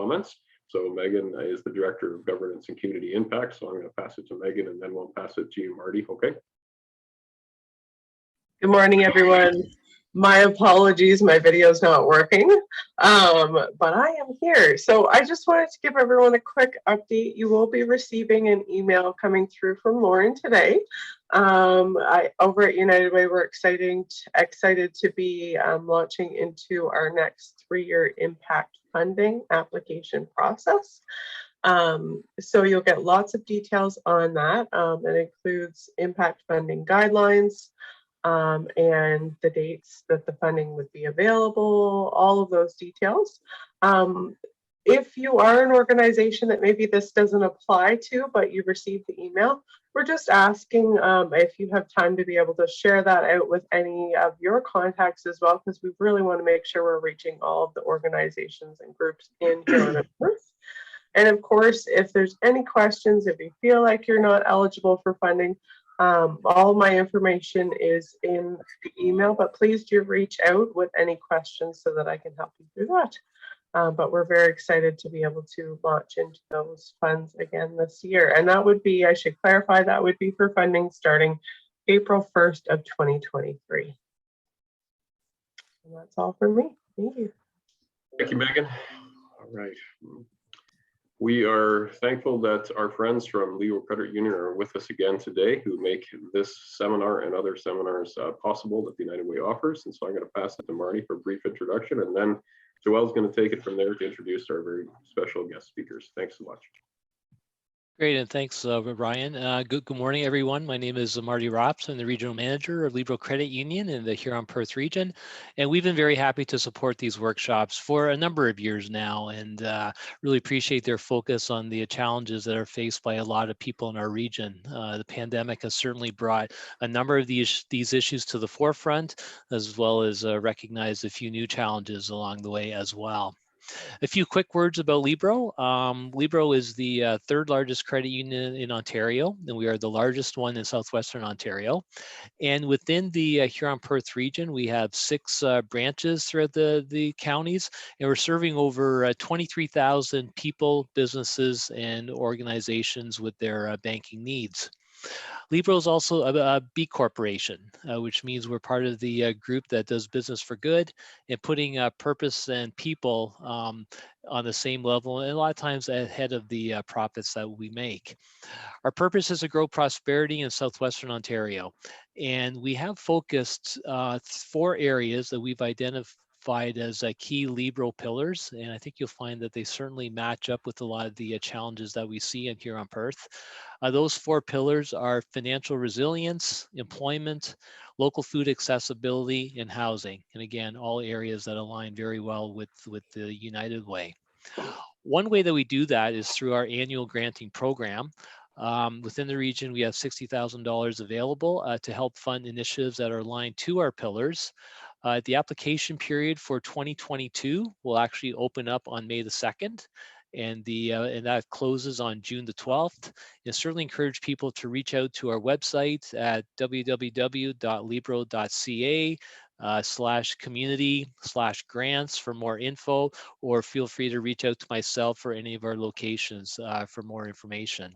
comments. So Megan is the Director of Governance and Community Impact. So I'm going to pass it to Megan and then we'll pass it to you, Marty. Okay. Good morning, everyone. My apologies, my video's not working, but I am here. So I just wanted to give everyone a quick update. You will be receiving an email coming through from Lauren today. Over at United Way, we're excited to be launching into our next 3-year impact funding application process. So you'll get lots of details on that. It includes impact funding guidelines, and the dates that the funding would be available, all of those details. If you are an organization that maybe this doesn't apply to, but you received the email, we're just asking if you have time to be able to share that out with any of your contacts as well, because we really want to make sure we're reaching all of the organizations and groups in Huron and Perth. And of course, if there's any questions, if you feel like you're not eligible for funding, all my information is in the email, but please do reach out with any questions so that I can help you through that. But we're very excited to be able to launch into those funds again this year. And that would be, I should clarify, that would be for funding starting April 1st of 2023. And that's all for me. Thank you. Thank you, Megan. All right. We are thankful that our friends from Libro Credit Union are with us again today, who make this seminar and other seminars possible that the United Way offers. And so I'm going to pass it to Marty for a brief introduction, and then Joelle's going to take it from there to introduce our very special guest speakers. Thanks so much. Great, and thanks, Ryan. Good morning, everyone. My name is Marty Rops. I'm the Regional Manager of Libro Credit Union in the Huron-Perth region, and we've been very happy to support these workshops for a number of years now, and really appreciate their focus on the challenges that are faced by a lot of people in our region. The pandemic has certainly brought a number of these issues to the forefront, as well as recognized a few new challenges along the way as well. A few quick words about Libro. Libro is the third largest credit union in Ontario, and we are the largest one in southwestern Ontario. And within the Huron-Perth region, we have 6 branches throughout the counties, and we're serving over 23,000 people, businesses, and organizations with their banking needs. Libro is also a B Corporation, which means we're part of the group that does business for good and putting purpose and people on the same level, and a lot of times ahead of the profits that we make. Our purpose is to grow prosperity in southwestern Ontario, and we have focused 4 areas that we've identified as key Libro pillars, and I think you'll find that they certainly match up with a lot of the challenges that we see in Huron-Perth. Those 4 pillars are financial resilience, employment, local food accessibility, and housing. And again, all areas that align very well with the United Way. One way that we do that is through our annual granting program. Within the region, we have $60,000 available to help fund initiatives that are aligned to our pillars. The application period for 2022 will actually open up on May the 2nd. And that closes on June the 12th. And certainly encourage people to reach out to our website at www.libro.ca/community/grants for more info, or feel free to reach out to myself or any of our locations for more information.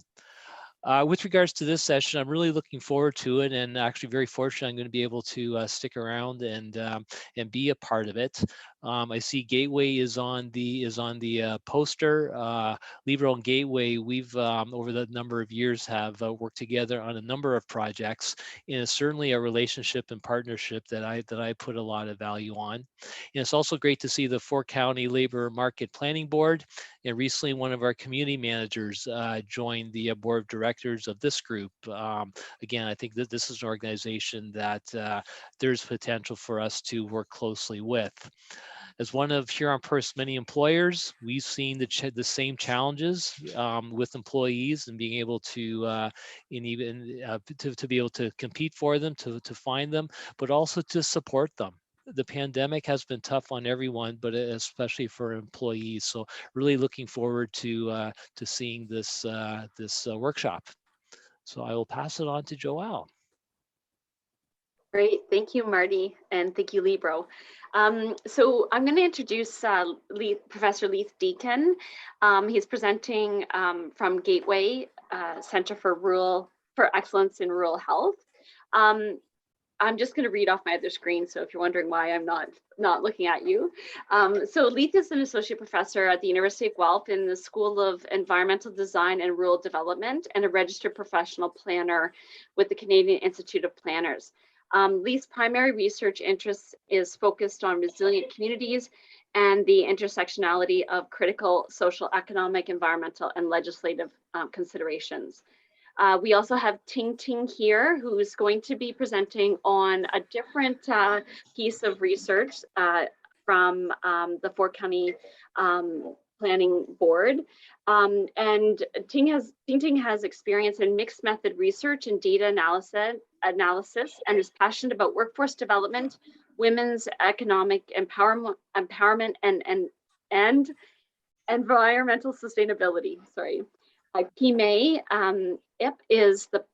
With regards to this session, I'm really looking forward to it, and actually very fortunate I'm going to be able to stick around and be a part of it. I see Gateway is on the poster. Libro and Gateway, we've over the number of years have worked together on a number of projects, and it's certainly a relationship and partnership that I put a lot of value on. And it's also great to see the 4-county labor market planning board, and recently one of our community managers joined the board of directors of this group. Again, I think that this is an organization that there's potential for us to work closely with. As one of Huron-Perth's many employers, we've seen the same challenges with employees and being able to to be able to compete for them, to find them, but also to support them. The pandemic has been tough on everyone, but especially for employees. So really looking forward to seeing this workshop. So I will pass it on to Joelle. Great, thank you, Marty, and thank you, Libro. So I'm going to introduce Professor Leith Deacon. He's presenting from Gateway Center for Excellence in Rural Health. I'm just going to read off my other screen, so if you're wondering why I'm not looking at you. So Leith is an associate professor at the University of Guelph in the School of Environmental Design and Rural Development, and a registered professional planner with the Canadian Institute of Planners. Leith's primary research interest is focused on resilient communities and the intersectionality of critical social, economic, environmental, and legislative considerations. We also have Ting Ting here, who's going to be presenting on a different piece of research from the Fort County Planning Board. And Ting Ting has experience in mixed method research and data analysis, and is passionate about workforce development, women's economic empowerment, and environmental sustainability. Sorry. May Ip is the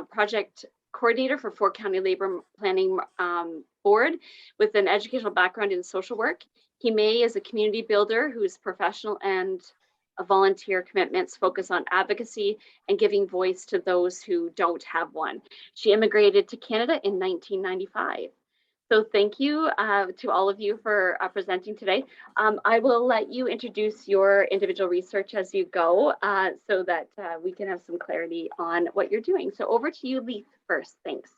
project coordinator for Fort County Labor Planning Board with an educational background in social work. May is a community builder whose professional and volunteer commitments focus on advocacy and giving voice to those who don't have one. She immigrated to Canada in 1995. So thank you to all of you for presenting today. I will let you introduce your individual research as you go so that we can have some clarity on what you're doing. So over to you, Leith, first. Thanks.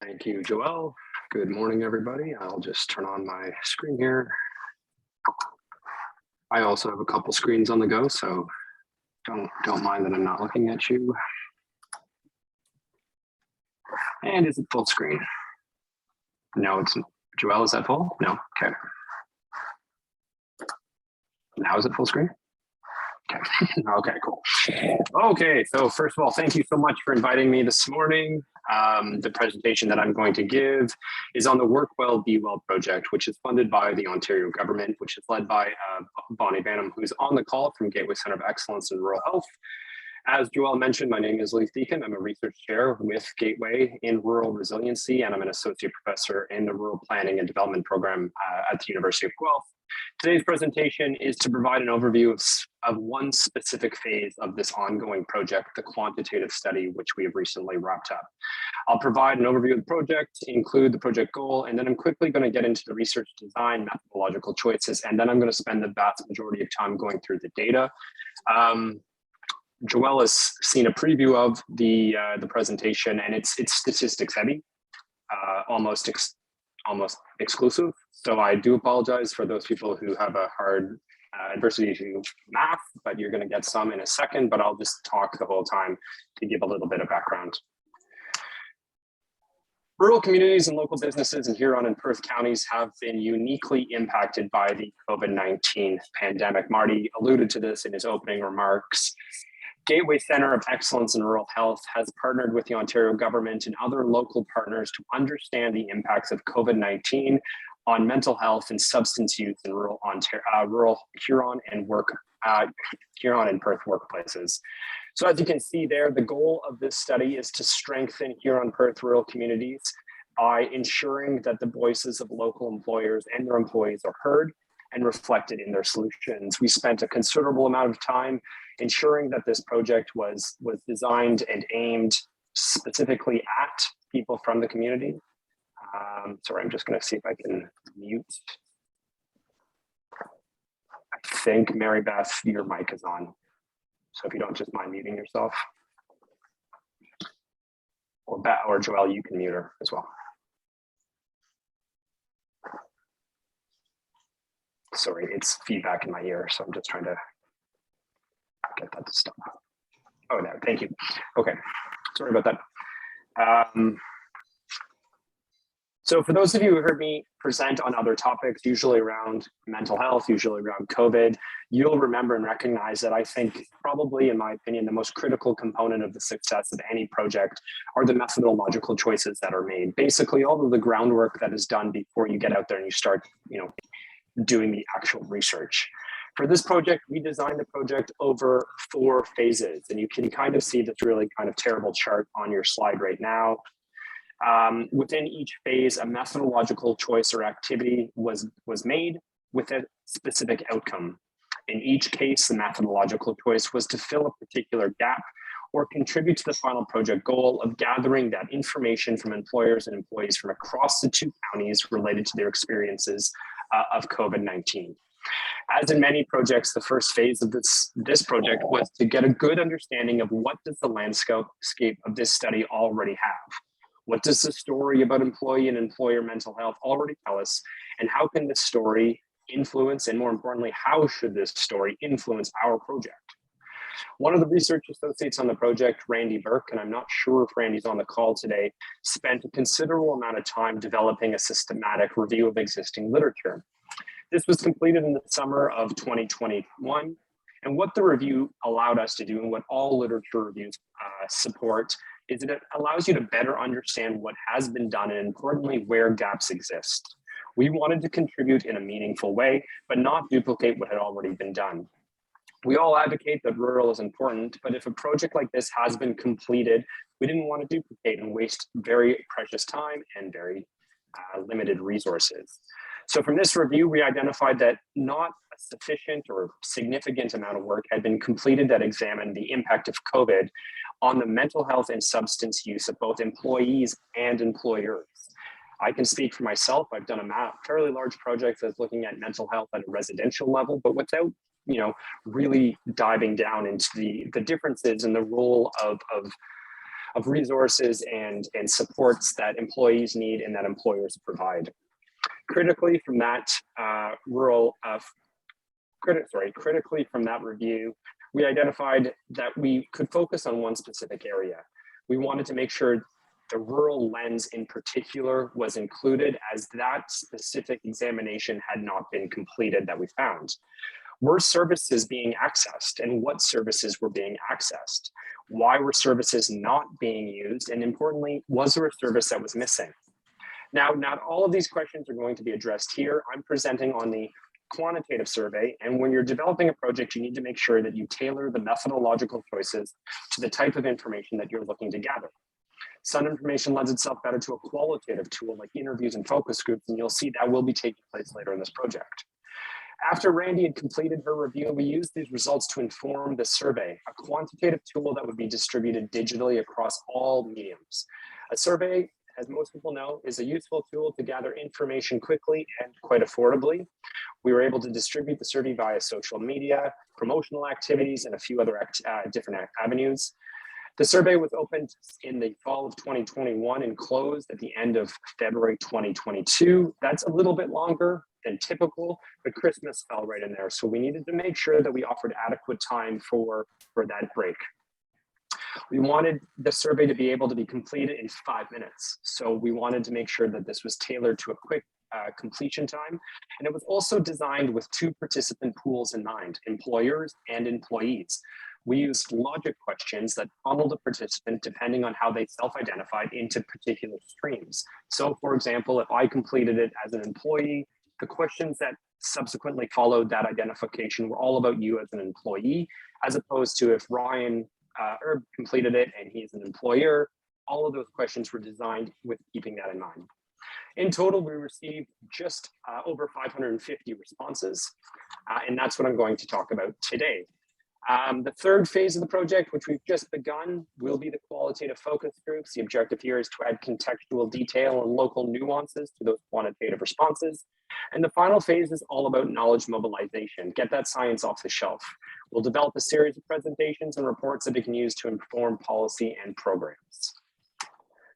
Thank you, Joelle. Good morning, everybody. I'll just turn on my screen here. I also have a couple screens on the go, so don't mind that I'm not looking at you. And is it full screen? No, it's Joelle, is that full? No, okay. Now is it full screen? Okay, okay, cool. Okay, so first of all, thank you so much for inviting me this morning. The presentation that I'm going to give is on the Work Well, Be Well project, which is funded by the Ontario government, which is led by Bonnie Banham, who's on the call from Gateway Center of Excellence in Rural Health. As Joelle mentioned, my name is Leith Deacon. I'm a research chair with Gateway in Rural Resiliency, and I'm an associate professor in the Rural Planning and Development program at the University of Guelph. Today's presentation is to provide an overview of one specific phase of this ongoing project, the quantitative study, which we have recently wrapped up. I'll provide an overview of the project, include the project goal, and then I'm quickly going to get into the research design, methodological choices, and then I'm going to spend the vast majority of time going through the data. Joelle has seen a preview of the presentation, and it's statistics heavy, almost exclusive. So I do apologize for those people who have a hard adversity to math, but you're going to get some in a second, but I'll just talk the whole time to give a little bit of background. Rural communities and local businesses in Huron and Perth counties have been uniquely impacted by the COVID-19 pandemic. Marty alluded to this in his opening remarks. Gateway Center of Excellence in Rural Health has partnered with the Ontario government and other local partners to understand the impacts of COVID-19 on mental health and substance use in rural Huron and Huron and Perth workplaces. So as you can see there, the goal of this study is to strengthen Huron-Perth rural communities by ensuring that the voices of local employers and their employees are heard and reflected in their solutions. We spent a considerable amount of time ensuring that this project was designed and aimed specifically at people from the community. Sorry, I'm just going to see if I can mute. I think Mary Beth, your mic is on. So if you don't just mind muting yourself. Or Joelle, you can mute her as well. Sorry, it's feedback in my ear, so I'm just trying to get that to stop. Oh, there, thank you. Okay, sorry about that. So for those of you who heard me present on other topics, usually around mental health, usually around COVID, you'll remember and recognize that I think probably, in my opinion, the most critical component of the success of any project are the methodological choices that are made. Basically, all of the groundwork that is done before you get out there and you start, doing the actual research. For this project, we designed the project over 4 phases, and you can kind of see this really kind of terrible chart on your slide right now. Within each phase, a methodological choice or activity was made with a specific outcome. In each case, the methodological choice was to fill a particular gap or contribute to the final project goal of gathering that information from employers and employees from across the 2 counties related to their experiences of COVID-19. As in many projects, the first phase of this project was to get a good understanding of what does the landscape of this study already have. What does the story about employee and employer mental health already tell us? And how can this story influence, and more importantly, how should this story influence our project? One of the research associates on the project, Randy Burke, and I'm not sure if Randy's on the call today, spent a considerable amount of time developing a systematic review of existing literature. This was completed in the summer of 2021. And what the review allowed us to do, and what all literature reviews support, is that it allows you to better understand what has been done and, importantly, where gaps exist. We wanted to contribute in a meaningful way, but not duplicate what had already been done. We all advocate that rural is important, but if a project like this has been completed, we didn't want to duplicate and waste very precious time and very limited resources. So from this review, we identified that not a sufficient or significant amount of work had been completed that examined the impact of COVID on the mental health and substance use of both employees and employers. I can speak for myself. I've done a fairly large project that's looking at mental health at a residential level, but without really diving down into the differences in the role of resources and supports that employees need and that employers provide. Critically from that critically from that review, we identified that we could focus on one specific area. We wanted to make sure the rural lens in particular was included, as that specific examination had not been completed that we found. Were services being accessed, and what services were being accessed? Why were services not being used? And importantly, was there a service that was missing? Now, not all of these questions are going to be addressed here. I'm presenting on the quantitative survey, and when you're developing a project, you need to make sure that you tailor the methodological choices to the type of information that you're looking to gather. Some information lends itself better to a qualitative tool like interviews and focus groups, and you'll see that will be taking place later in this project. After Randy had completed her review, we used these results to inform the survey, a quantitative tool that would be distributed digitally across all mediums. A survey, as most people know, is a useful tool to gather information quickly and quite affordably. We were able to distribute the survey via social media, promotional activities, and a few other different avenues. The survey was opened in the fall of 2021 and closed at the end of February 2022. That's a little bit longer than typical, but Christmas fell right in there. So we needed to make sure that we offered adequate time for that break. We wanted the survey to be able to be completed in 5 minutes. So we wanted to make sure that this was tailored to a quick completion time. And it was also designed with 2 participant pools in mind, employers and employees. We used logic questions that funneled a participant depending on how they self-identified into particular streams. So for example, if I completed it as an employee, the questions that subsequently followed that identification were all about you as an employee, as opposed to if Ryan Erb completed it and he's an employer. All of those questions were designed with keeping that in mind. In total, we received just over 550 responses, and that's what I'm going to talk about today. The third phase of the project, which we've just begun, will be the qualitative focus groups. The objective here is to add contextual detail and local nuances to those quantitative responses. And the final phase is all about knowledge mobilization. Get that science off the shelf. We'll develop a series of presentations and reports that we can use to inform policy and programs.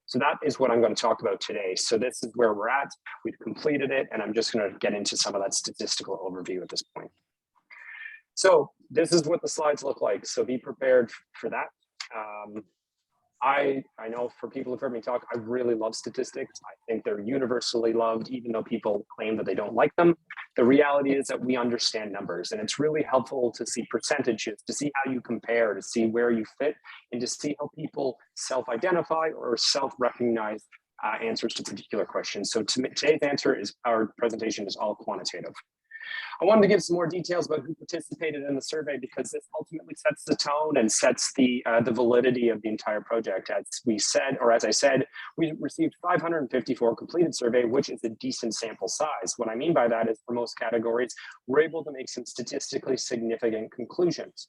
So that is what I'm going to talk about today. So this is where we're at. We've completed it, and I'm just going to get into some of that statistical overview at this point. So this is what the slides look like. So be prepared for that. I know for people who've heard me talk, I really love statistics. I think they're universally loved, even though people claim that they don't like them. The reality is that we understand numbers, and it's really helpful to see percentages, to see how you compare, to see where you fit, and to see how people self-identify or self-recognize answers to particular questions. So today's answer is, our presentation is all quantitative. I wanted to give some more details about who participated in the survey because this ultimately sets the tone and sets the validity of the entire project. As we said, or as I said, we received 554 completed survey, which is a decent sample size. What I mean by that is for most categories, we're able to make some statistically significant conclusions.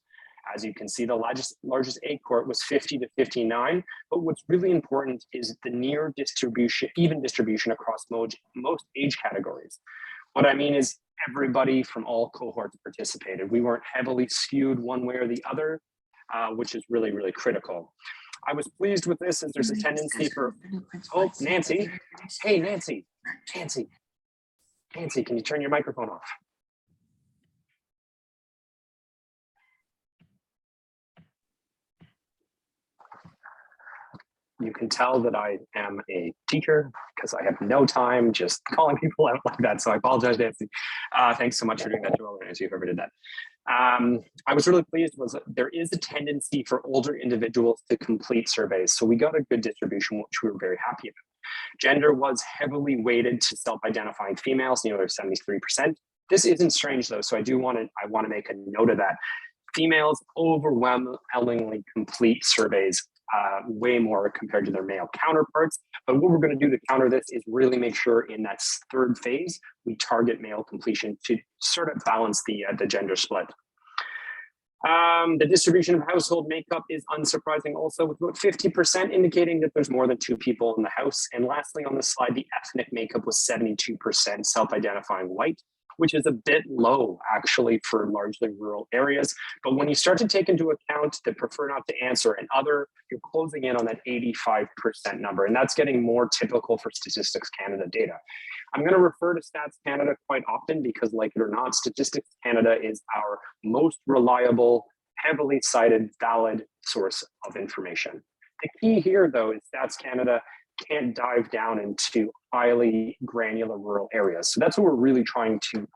As you can see, the largest A cohort was 50 to 59, but what's really important is the near distribution, even distribution across most age categories. What I mean is everybody from all cohorts participated. We weren't heavily skewed one way or the other, which is really, really critical. I was pleased with this as there's a tendency for, oh, Nancy, hey, Nancy, can you turn your microphone off? You can tell that I am a teacher because I have no time just calling people out like that. So I apologize, Nancy. Thanks so much for doing that, Joel, Nancy, whoever did that. I was really pleased was that there is a tendency for older individuals to complete surveys. So we got a good distribution, which we were very happy about. Gender was heavily weighted to self-identifying females, nearly 73%. This isn't strange though, so I want to make a note of that. Females overwhelmingly complete surveys way more compared to their male counterparts. But what we're going to do to counter this is really make sure in that third phase, we target male completion to sort of balance the gender split. The distribution of household makeup is unsurprising also, with about 50% indicating that there's more than 2 people in the house. And lastly, on the slide, the ethnic makeup was 72% self-identifying white, which is a bit low actually for largely rural areas. But when you start to take into account the prefer not to answer and other, you're closing in on that 85% number. And that's getting more typical for Statistics Canada data. I'm going to refer to Stats Canada quite often because, like it or not, Statistics Canada is our most reliable, heavily cited, valid source of information. The key here, though, is Stats Canada can't dive down into highly granular rural areas. So that's what we're really trying to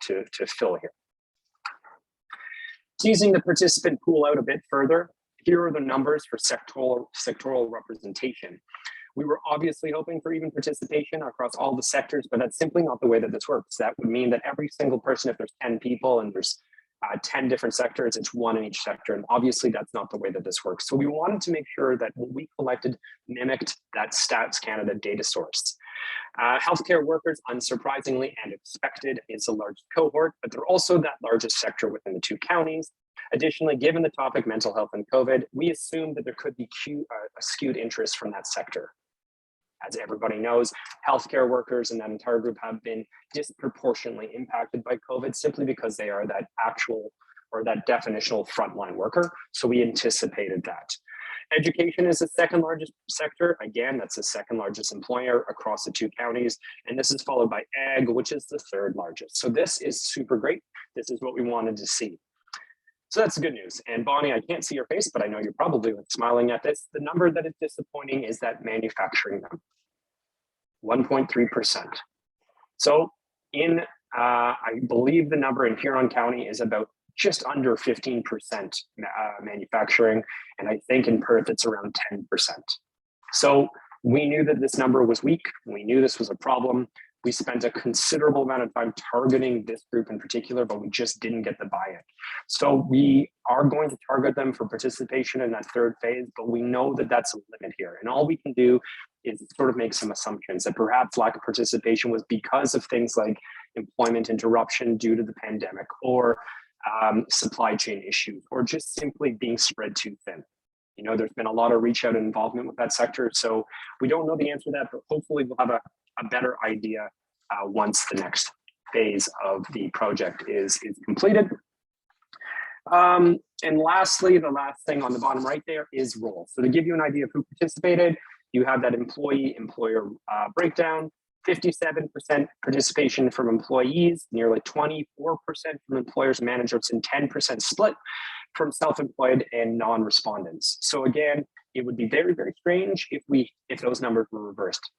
fill here. Teasing the participant pool out a bit further, here are the numbers for sectoral representation. We were obviously hoping for even participation across all the sectors, but that's simply not the way that this works. That would mean that every single person, if there's 10 people and there's 10 different sectors, it's 1 in each sector. And obviously that's not the way that this works. So we wanted to make sure that what we collected mimicked that Stats Canada data source. Healthcare workers, unsurprisingly and expected, is the largest cohort, but they're also that largest sector within the 2 counties. Additionally, given the topic mental health and COVID, we assumed that there could be a skewed interest from that sector. As everybody knows, healthcare workers in that entire group have been disproportionately impacted by COVID simply because they are that actual or that definitional frontline worker. So we anticipated that. Education is the 2nd largest sector. Again, that's the 2nd largest employer across the 2 counties. And this is followed by ag, which is the 3rd largest. So this is super great. This is what we wanted to see. So that's the good news. And Bonnie, I can't see your face, but I know you're probably smiling at this. The number that is disappointing is that manufacturing number, 1.3%. So I believe the number in Huron County is about just under 15% manufacturing. And I think in Perth, it's around 10%. So we knew that this number was weak. We knew this was a problem. We spent a considerable amount of time targeting this group in particular, but we just didn't get the buy-in. So we are going to target them for participation in that 3rd phase, but we know that that's a limit here. And all we can do is sort of make some assumptions that perhaps lack of participation was because of things like employment interruption due to the pandemic, or supply chain issues, or just simply being spread too thin. You know, there's been a lot of reach out and involvement with that sector. So we don't know the answer to that, but hopefully we'll have a better idea once the next phase of the project is completed. And lastly, the last thing on the bottom right there is role. So to give you an idea of who participated, you have that employee-employer breakdown, 57% participation from employees, nearly 24% from employers and managers, and 10% split from self-employed and non-respondents. So again, it would be very, very strange if those numbers were reversed.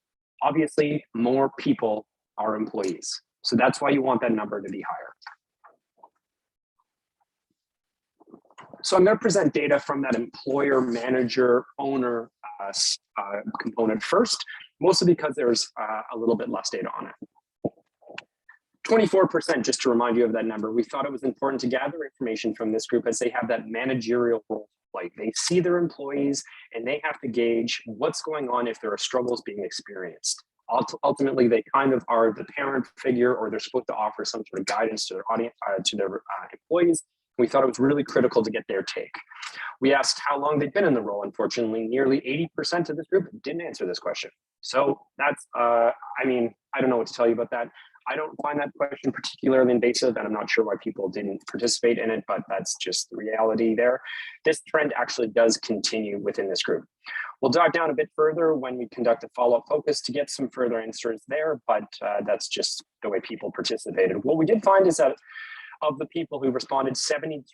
Obviously, more people are employees. So that's why you want that number to be higher. So I'm going to present data from that employer, manager, owner component first, mostly because there's a little bit less data on it. 24%, just to remind you of that number. We thought it was important to gather information from this group as they have that managerial role. Like they see their employees and they have to gauge what's going on if there are struggles being experienced. Ultimately, they kind of are the parent figure, or they're supposed to offer some sort of guidance to their audience, to their employees. We thought it was really critical to get their take. We asked how long they'd been in the role. Unfortunately, nearly 80% of this group didn't answer this question. So that's, I mean, I don't know what to tell you about that. I don't find that question particularly invasive, and I'm not sure why people didn't participate in it, but that's just the reality there. This trend actually does continue within this group. We'll dive down a bit further when we conduct a follow-up focus to get some further answers there, but that's just the way people participated. What we did find is that of the people who responded, 72%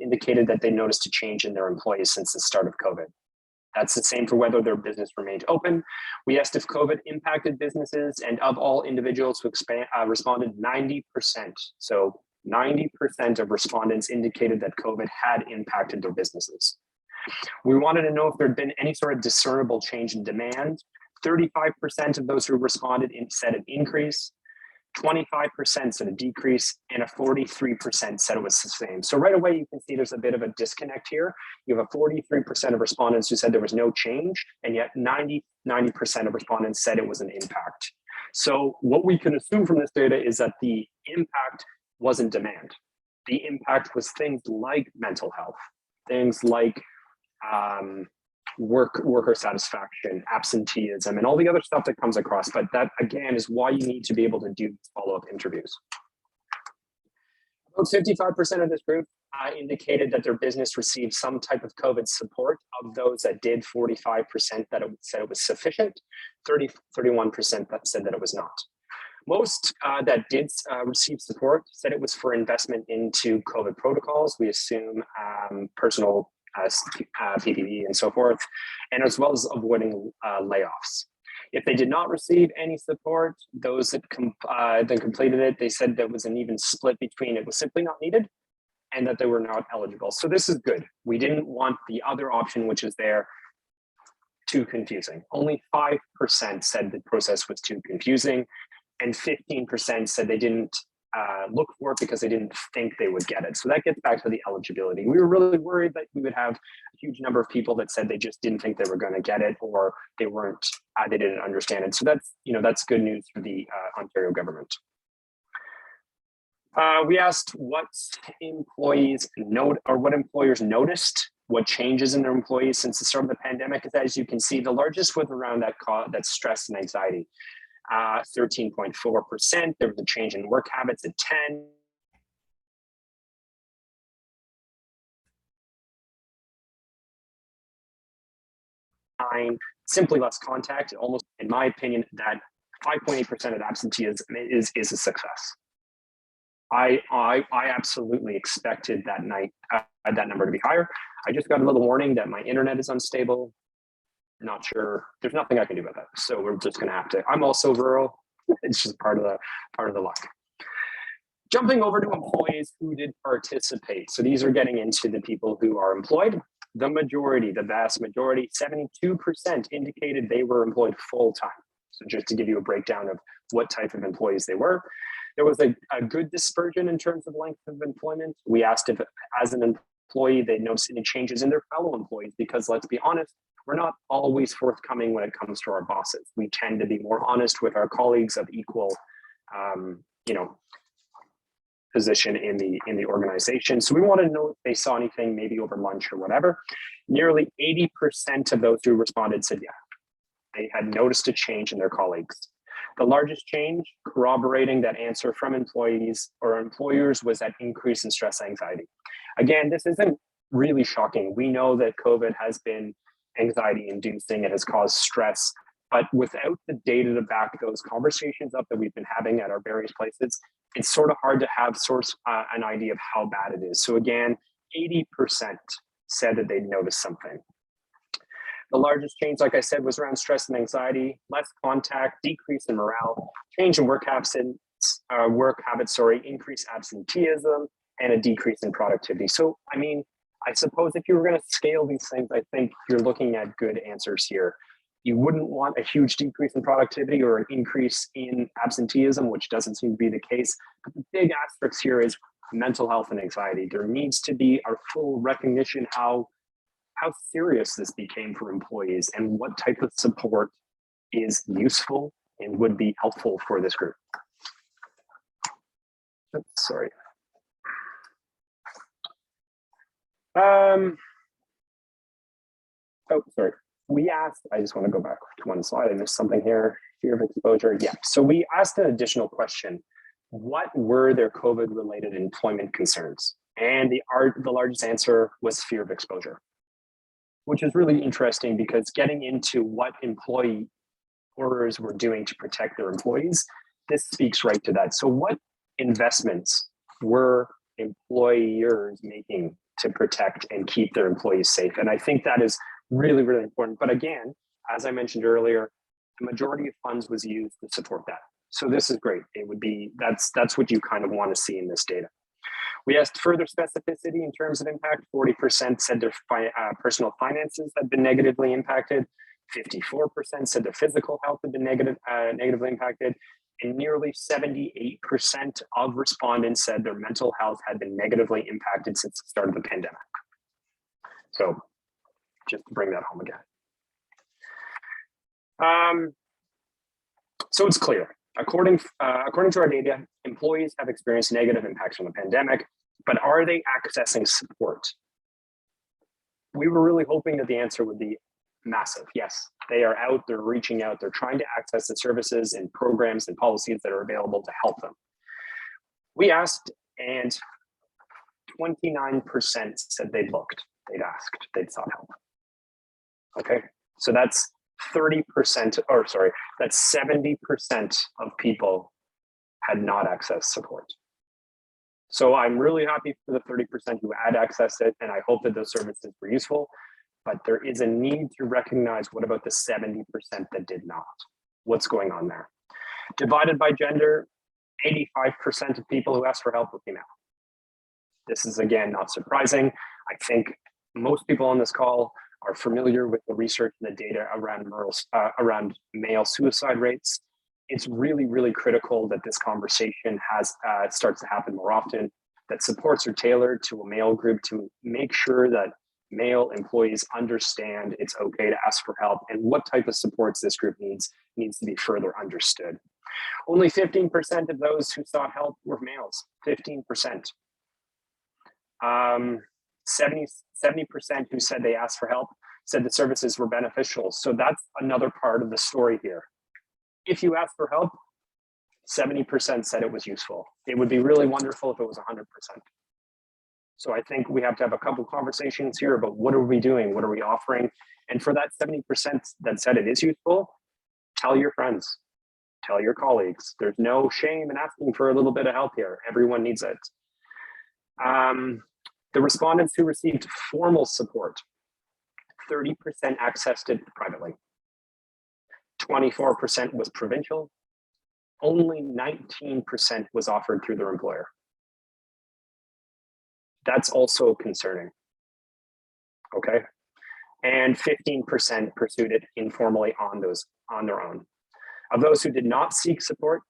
indicated that they noticed a change in their employees since the start of COVID. That's the same for whether their business remained open. We asked if COVID impacted businesses, and of all individuals who responded, 90%. So 90% of respondents indicated that COVID had impacted their businesses. We wanted to know if there'd been any sort of discernible change in demand. 35% of those who responded said an increase. 25% said a decrease, and a 43% said it was the same. So right away, you can see there's a bit of a disconnect here. You have a 43% of respondents who said there was no change, and yet 90% of respondents said it was an impact. So what we can assume from this data is that the impact wasn't demand. The impact was things like mental health, things like worker satisfaction, absenteeism, and all the other stuff that comes across. But that, again, is why you need to be able to do follow-up interviews. About 55% of this group indicated that their business received some type of COVID support. Of those that did, 45% that said it was sufficient, 31% that said that it was not. Most that did receive support said it was for investment into COVID protocols. We assume personal PPE and so forth, and as well as avoiding layoffs. If they did not receive any support, those that then completed it, they said there was an even split between it was simply not needed and that they were not eligible. So this is good. We didn't want the other option, which is there, too confusing. Only 5% said the process was too confusing, and 15% said they didn't look for it because they didn't think they would get it. So that gets back to the eligibility. We were really worried that we would have a huge number of people that said they just didn't think they were going to get it, or they weren't, they didn't understand it. So that's, that's good news for the Ontario government. We asked what employers noticed, what changes in their employees since the start of the pandemic. As you can see, the largest was around that stress and anxiety. 13.4%. There was a change in work habits at 10. Simply less contact. Almost, in my opinion, that 5.8% of absenteeism is a success. I absolutely expected that number to be higher. I just got a little warning that my internet is unstable. Not sure. There's nothing I can do about that. So we're just going to have to. I'm also rural. It's just part of the luck. Jumping over to employees who did participate. So these are getting into the people who are employed. The vast majority, 72% indicated they were employed full time. So just to give you a breakdown of what type of employees they were. There was a good dispersion in terms of length of employment. We asked if, as an employee, they noticed any changes in their fellow employees, because let's be honest, we're not always forthcoming when it comes to our bosses. We tend to be more honest with our colleagues of equal, position in the organization. So we want to know if they saw anything, maybe over lunch or whatever. Nearly 80% of those who responded said, yeah, they had noticed a change in their colleagues. The largest change, corroborating that answer from employees or employers, was that increase in stress anxiety. Again, this isn't really shocking. We know that COVID has been anxiety inducing, it has caused stress, but without the data to back those conversations up that we've been having at our various places, it's sort of hard to have an idea of how bad it is. So again, 80% said that they'd noticed something. The largest change, like I said, was around stress and anxiety, less contact, decrease in morale, change in work habits, increased absenteeism, and a decrease in productivity. So, I mean, I suppose if you were going to scale these things, I think you're looking at good answers here. You wouldn't want a huge decrease in productivity or an increase in absenteeism, which doesn't seem to be the case. But the big asterisk here is mental health and anxiety. There needs to be a full recognition how serious this became for employees and what type of support is useful and would be helpful for this group. Oops, sorry. Oh, sorry. We asked, I just want to go back to one slide. I missed something here. Fear of exposure. Yeah. So we asked an additional question. What were their COVID-related employment concerns? And the largest answer was fear of exposure, which is really interesting because getting into what employers were doing to protect their employees, this speaks right to that. So what investments were employers making to protect and keep their employees safe? And I think that is really, really important. But again, as I mentioned earlier, the majority of funds was used to support that. So this is great. It would be, that's what you kind of want to see in this data. We asked further specificity in terms of impact. 40% said their personal finances had been negatively impacted. 54% said their physical health had been negatively impacted. And nearly 78% of respondents said their mental health had been negatively impacted since the start of the pandemic. So just to bring that home again. So it's clear. According to our data, employees have experienced negative impacts from the pandemic, but are they accessing support? We were really hoping that the answer would be massive. Yes, they are out, they're reaching out, they're trying to access the services and programs and policies that are available to help them. We asked, and 29% said they'd looked, they'd asked, they'd sought help. Okay, so that's 30%, or sorry, that's 70% of people had not accessed support. So I'm really happy for the 30% who had accessed it, and I hope that those services were useful, but there is a need to recognize what about the 70% that did not? What's going on there? Divided by gender, 85% of people who asked for help were female. This is, again, not surprising. I think most people on this call are familiar with the research and the data around male suicide rates. It's really, really critical that this conversation starts to happen more often, that supports are tailored to a male group to make sure that male employees understand it's okay to ask for help, and what type of supports this group needs to be further understood. Only 15% of those who sought help were males, 15%. 70% who said they asked for help said the services were beneficial. So that's another part of the story here. If you ask for help, 70% said it was useful. It would be really wonderful if it was 100%. So I think we have to have a couple conversations here about what are we doing, what are we offering? And for that 70% that said it is useful, tell your friends, tell your colleagues. There's no shame in asking for a little bit of help here. Everyone needs it. The respondents who received formal support, 30% accessed it privately. 24% was provincial. Only 19% was offered through their employer. That's also concerning, okay? And 15% pursued it informally on their own. Of those who did not seek support,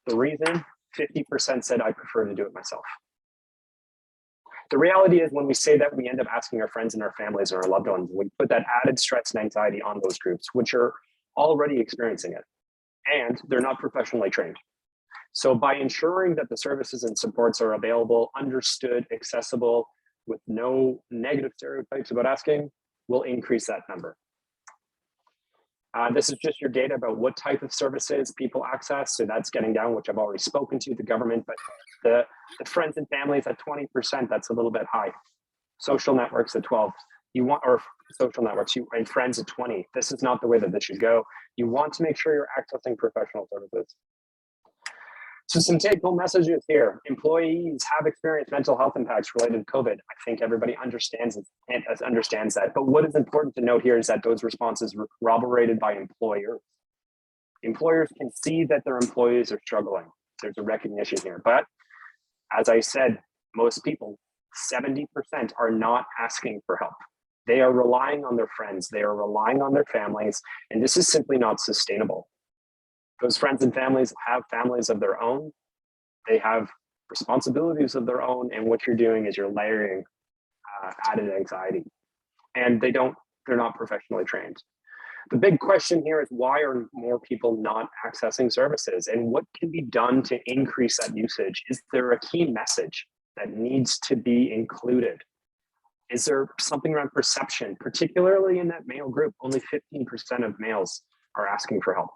the reason, 50% said, I prefer to do it myself. The reality is when we say that, we end up asking our friends and our families and our loved ones. We put that added stress and anxiety on those groups, which are already experiencing it, and they're not professionally trained. So by ensuring that the services and supports are available, understood, accessible, with no negative stereotypes about asking, will increase that number. This is just your data about what type of services people access. So that's getting down, which I've already spoken to, the government, but the friends and families at 20%, that's a little bit high. Social networks at 12, or social networks, and friends at 20. This is not the way that this should go. You want to make sure you're accessing professional services. So some take-home messages here. Employees have experienced mental health impacts related to COVID. I think everybody understands that. But what is important to note here is that those responses were corroborated by employers. Employers can see that their employees are struggling. There's a recognition here. But as I said, most people, 70% are not asking for help. They are relying on their friends, they are relying on their families, and this is simply not sustainable. Those friends and families have families of their own. They have responsibilities of their own, and what you're doing is you're layering added anxiety. And they're not professionally trained. The big question here is, why are more people not accessing services, and what can be done to increase that usage? Is there a key message that needs to be included? Is there something around perception, particularly in that male group? Only 15% of males are asking for help.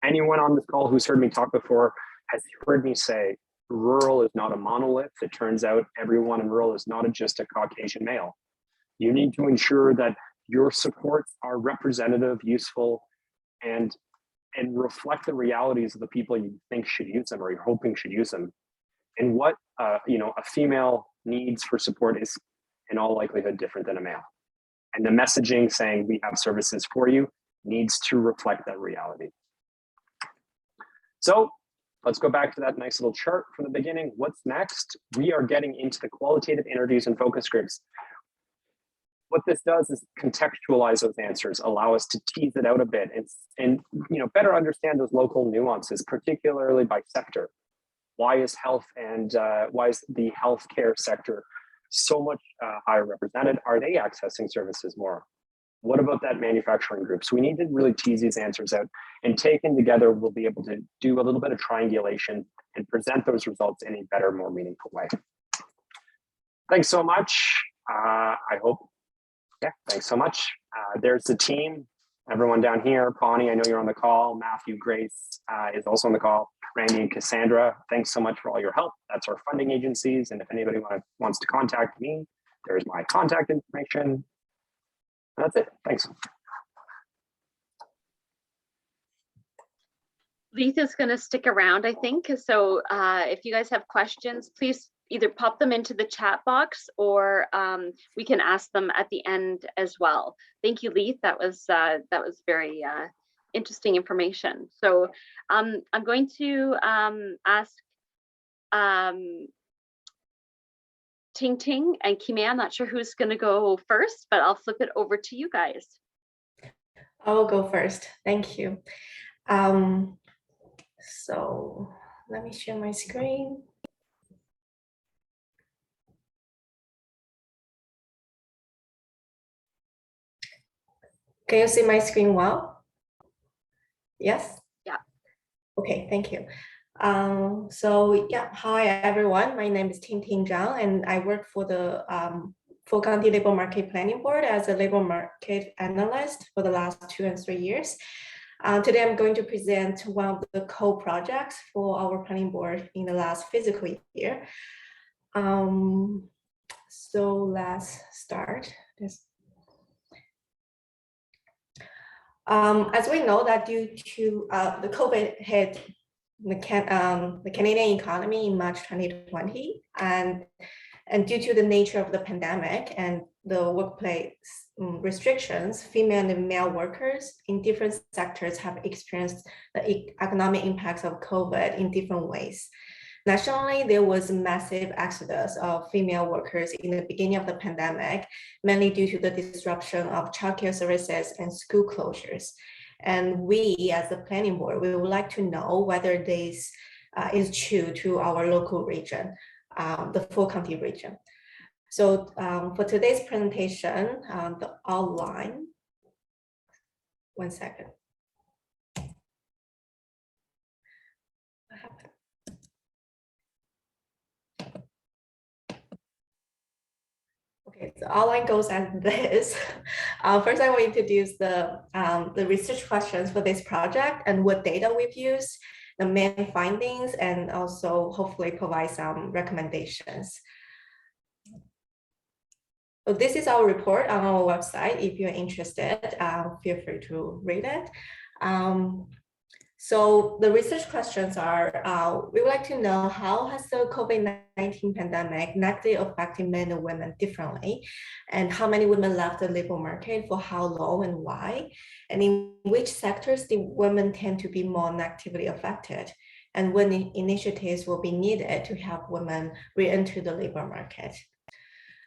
Anyone on this call who's heard me talk before has heard me say, rural is not a monolith. It turns out everyone in rural is not just a Caucasian male. You need to ensure that your supports are representative, useful, and reflect the realities of the people you think should use them or you're hoping should use them. And what a female needs for support is in all likelihood different than a male. And the messaging saying we have services for you needs to reflect that reality. So let's go back to that nice little chart from the beginning. What's next? We are getting into the qualitative interviews and focus groups. What this does is contextualize those answers, allow us to tease it out a bit and better understand those local nuances, particularly by sector. Why is health and why is the healthcare sector so much higher represented? Are they accessing services more? What about that manufacturing group? So we need to really tease these answers out, and taken together, we'll be able to do a little bit of triangulation and present those results in a better, more meaningful way. Thanks so much. I hope, thanks so much. There's the team, everyone down here. Pawnee, I know you're on the call. Matthew, Grace is also on the call. Randy and Cassandra, thanks so much for all your help. That's our funding agencies. And if anybody wants to contact me, there's my contact information. That's it. Thanks. Leith is going to stick around, I think. So if you guys have questions, please either pop them into the chat box or we can ask them at the end as well. Thank you, Leith. That was very interesting information. So I'm going to ask Ting Ting and Kimia. I'm not sure who's going to go first, but I'll flip it over to you guys. I will go first. Thank you. So let me share my screen. Can you see my screen well? Yes? Yeah. Okay, thank you. Hi everyone. My name is Ting Ting Zhang, and I work for the Full County Labor Market Planning Board as a labor market analyst for the last 2 and 3 years. Today I'm going to present one of the co-projects for our planning board in the last fiscal year. So let's start this. As we know that due to the COVID hit the Canadian economy in March 2020, and due to the nature of the pandemic and the workplace restrictions, female and male workers in different sectors have experienced the economic impacts of COVID in different ways. Nationally, there was a massive exodus of female workers in the beginning of the pandemic, mainly due to the disruption of childcare services and school closures. And we, as the planning board, we would like to know whether this is true to our local region, the Full County region. So for today's presentation, the outline, one second. What happened? Okay, the outline goes as this. First, I will introduce the research questions for this project and what data we've used, the main findings, and also hopefully provide some recommendations. So this is our report on our website. If you're interested, feel free to read it. So the research questions are, we would like to know how has the COVID-19 pandemic negatively affected men and women differently, and how many women left the labor market, for how long and why, and in which sectors do women tend to be more negatively affected, and when initiatives will be needed to help women re-enter the labor market.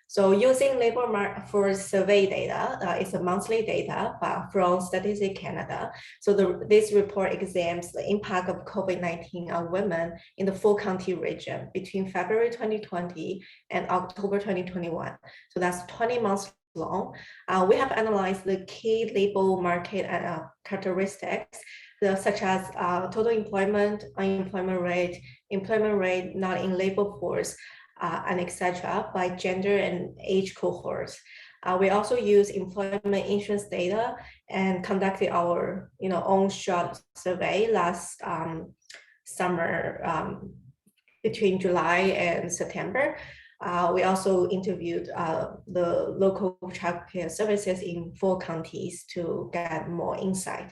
So using labor force survey data, it's a monthly data from Statistics Canada. So this report examines the impact of COVID-19 on women in the 4-county region between February 2020 and October 2021. So that's 20 months long. We have analyzed the key labor market characteristics, such as total employment, unemployment rate, employment rate not in labor force, and etc. by gender and age cohorts. We also use employment insurance data and conducted our own short survey last summer between July and September. We also interviewed the local childcare services in 4 counties to get more insight.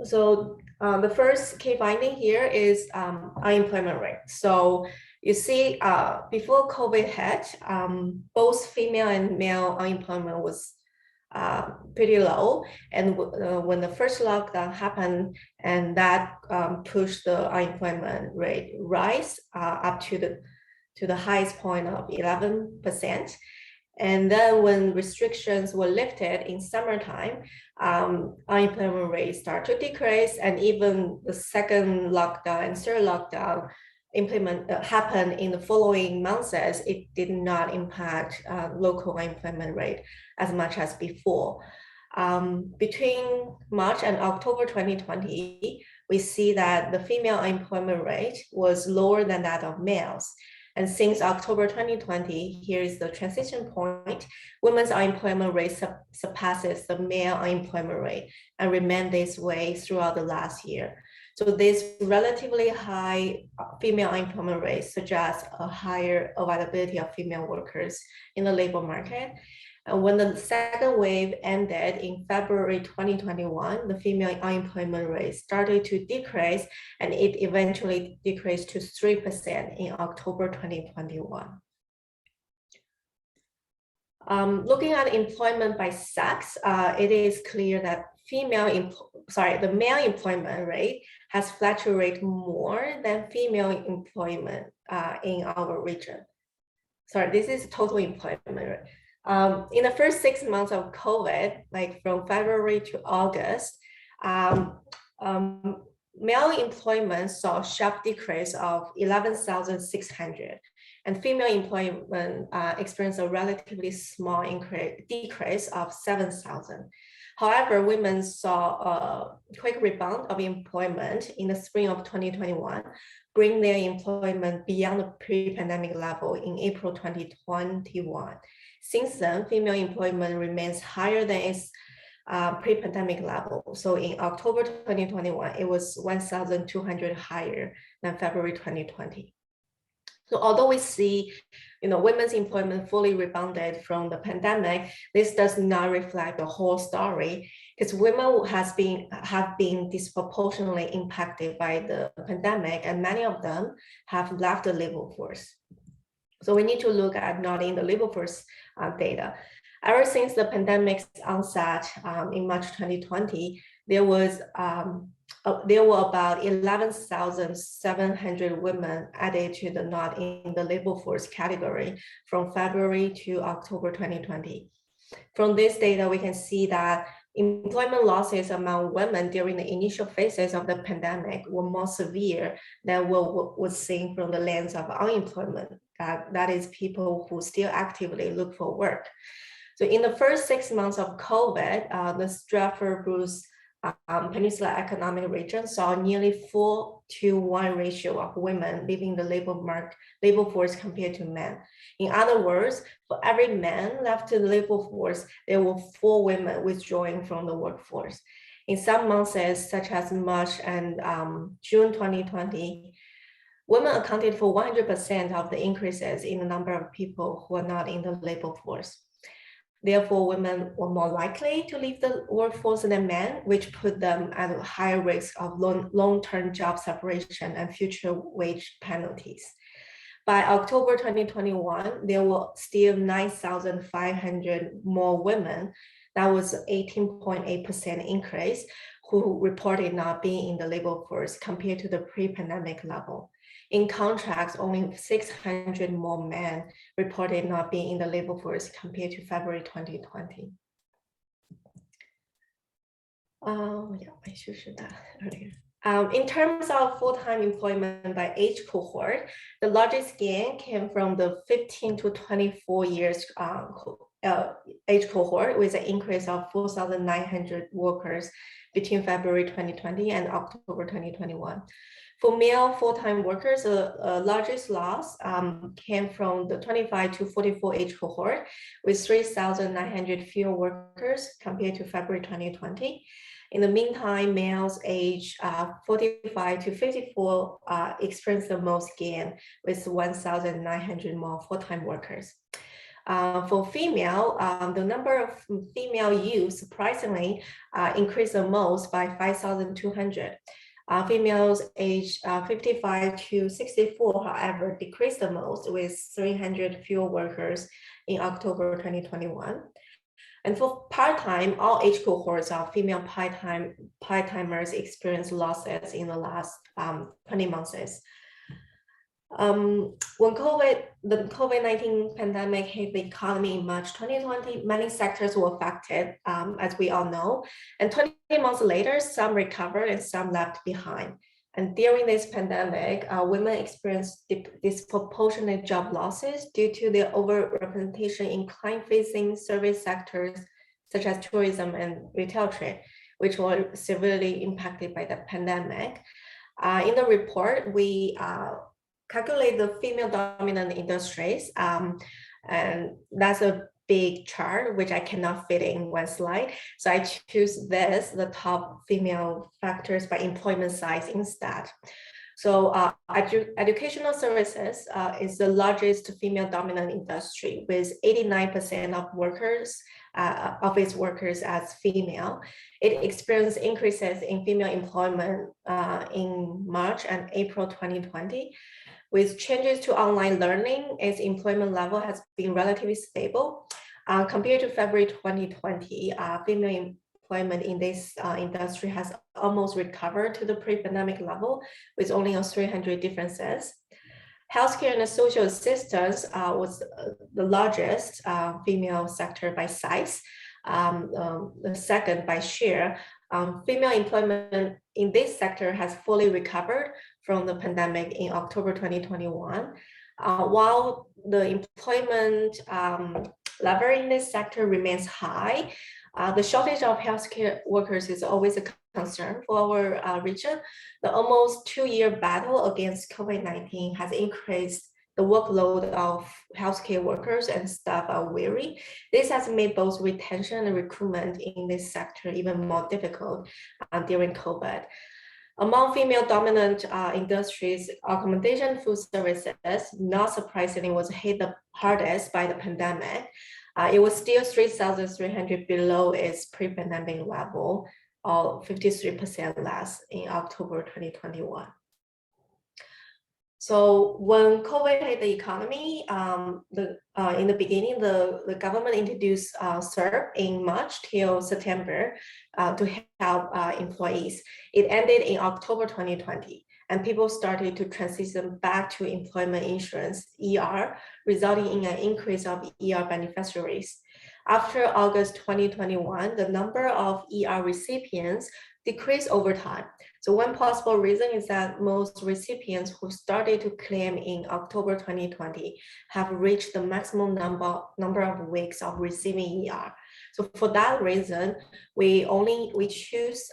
So the first key finding here is unemployment rate. So you see, before COVID hit, both female and male unemployment was pretty low. And when the first lockdown happened, and that pushed the unemployment rate rise up to the highest point of 11%. And then when restrictions were lifted in summertime, unemployment rate started to decrease, and even the second lockdown and third lockdown happened in the following months, as it did not impact local unemployment rate as much as before. Between March and October 2020, we see that the female unemployment rate was lower than that of males. And since October 2020, here is the transition point, women's unemployment rate surpasses the male unemployment rate and remained this way throughout the last year. So this relatively high female unemployment rate suggests a higher availability of female workers in the labor market. And when the second wave ended in February 2021, the female unemployment rate started to decrease, and it eventually decreased to 3% in October 2021. Looking at employment by sex, it is clear that the male employment rate has fluctuated more than female employment in our region. Sorry, this is total employment rate. In the first 6 months of COVID, like from February to August, male employment saw a sharp decrease of 11,600, and female employment experienced a relatively small decrease of 7,000. However, women saw a quick rebound of employment in the spring of 2021, bringing their employment beyond the pre-pandemic level in April 2021. Since then, female employment remains higher than its pre-pandemic level. So in October 2021, it was 1,200 higher than February 2020. So although we see, women's employment fully rebounded from the pandemic, this does not reflect the whole story, because women have been disproportionately impacted by the pandemic, and many of them have left the labor force. So we need to look at not in the labor force data. Ever since the pandemic's onset in March 2020, there were about 11,700 women added to the not in the labor force category from February to October 2020. From this data, we can see that employment losses among women during the initial phases of the pandemic were more severe than what was seen from the lens of unemployment. That is, people who still actively look for work. So in the first 6 months of COVID, the Stratford Bruce Peninsula Economic Region saw nearly 4-to-1 ratio of women leaving the labor force compared to men. In other words, for every man left the labor force, there were 4 women withdrawing from the workforce. In some months, such as March and June 2020, women accounted for 100% of the increases in the number of people who are not in the labor force. Therefore, women were more likely to leave the workforce than men, which put them at a higher risk of long-term job separation and future wage penalties. By October 2021, there were still 9,500 more women. That was an 18.8% increase who reported not being in the labor force compared to the pre-pandemic level. In contrast, only 600 more men reported not being in the labor force compared to February 2020. Yeah, I should show that earlier. In terms of full-time employment by age cohort, the largest gain came from the 15 to 24 years age cohort, with an increase of 4,900 workers between February 2020 and October 2021. For male full-time workers, the largest loss came from the 25 to 44 age cohort, with 3,900 fewer workers compared to February 2020. In the meantime, males age 45 to 54 experienced the most gain, with 1,900 more full-time workers. For female, the number of female youth surprisingly increased the most by 5,200. Females aged 55 to 64, however, decreased the most, with 300 fewer workers in October 2021. And for part-time, all age cohorts of female part-timers experienced losses in the last 20 months. When the COVID-19 pandemic hit the economy in March 2020, many sectors were affected, as we all know. And 20 months later, some recovered and some left behind. And during this pandemic, women experienced disproportionate job losses due to their overrepresentation in client-facing service sectors, such as tourism and retail trade, which were severely impacted by the pandemic. In the report, we calculate the female dominant industries, and that's a big chart, which I cannot fit in one slide. So I choose this, the top female factors by employment size instead. So educational services is the largest female dominant industry, with 89% of workers, of its workers as female. It experienced increases in female employment in March and April 2020. With changes to online learning, its employment level has been relatively stable. Compared to February 2020, female employment in this industry has almost recovered to the pre-pandemic level, with only 300 differences. Healthcare and social assistance was the largest female sector by size, the second by share. Female employment in this sector has fully recovered from the pandemic in October 2021. While the employment level in this sector remains high, the shortage of healthcare workers is always a concern for our region. The almost 2-year battle against COVID-19 has increased the workload of healthcare workers, and staff are weary. This has made both retention and recruitment in this sector even more difficult during COVID. Among female dominant industries, accommodation food services, not surprisingly, was hit the hardest by the pandemic. It was still 3,300 below its pre-pandemic level, or 53% less in October 2021. So when COVID hit the economy, in the beginning, the government introduced SERP in March till September to help employees. It ended in October 2020, and people started to transition back to employment insurance, ER, resulting in an increase of ER beneficiaries. After August 2021, the number of ER recipients decreased over time. So one possible reason is that most recipients who started to claim in October 2020 have reached the maximum number of weeks of receiving ER. So for that reason, we choose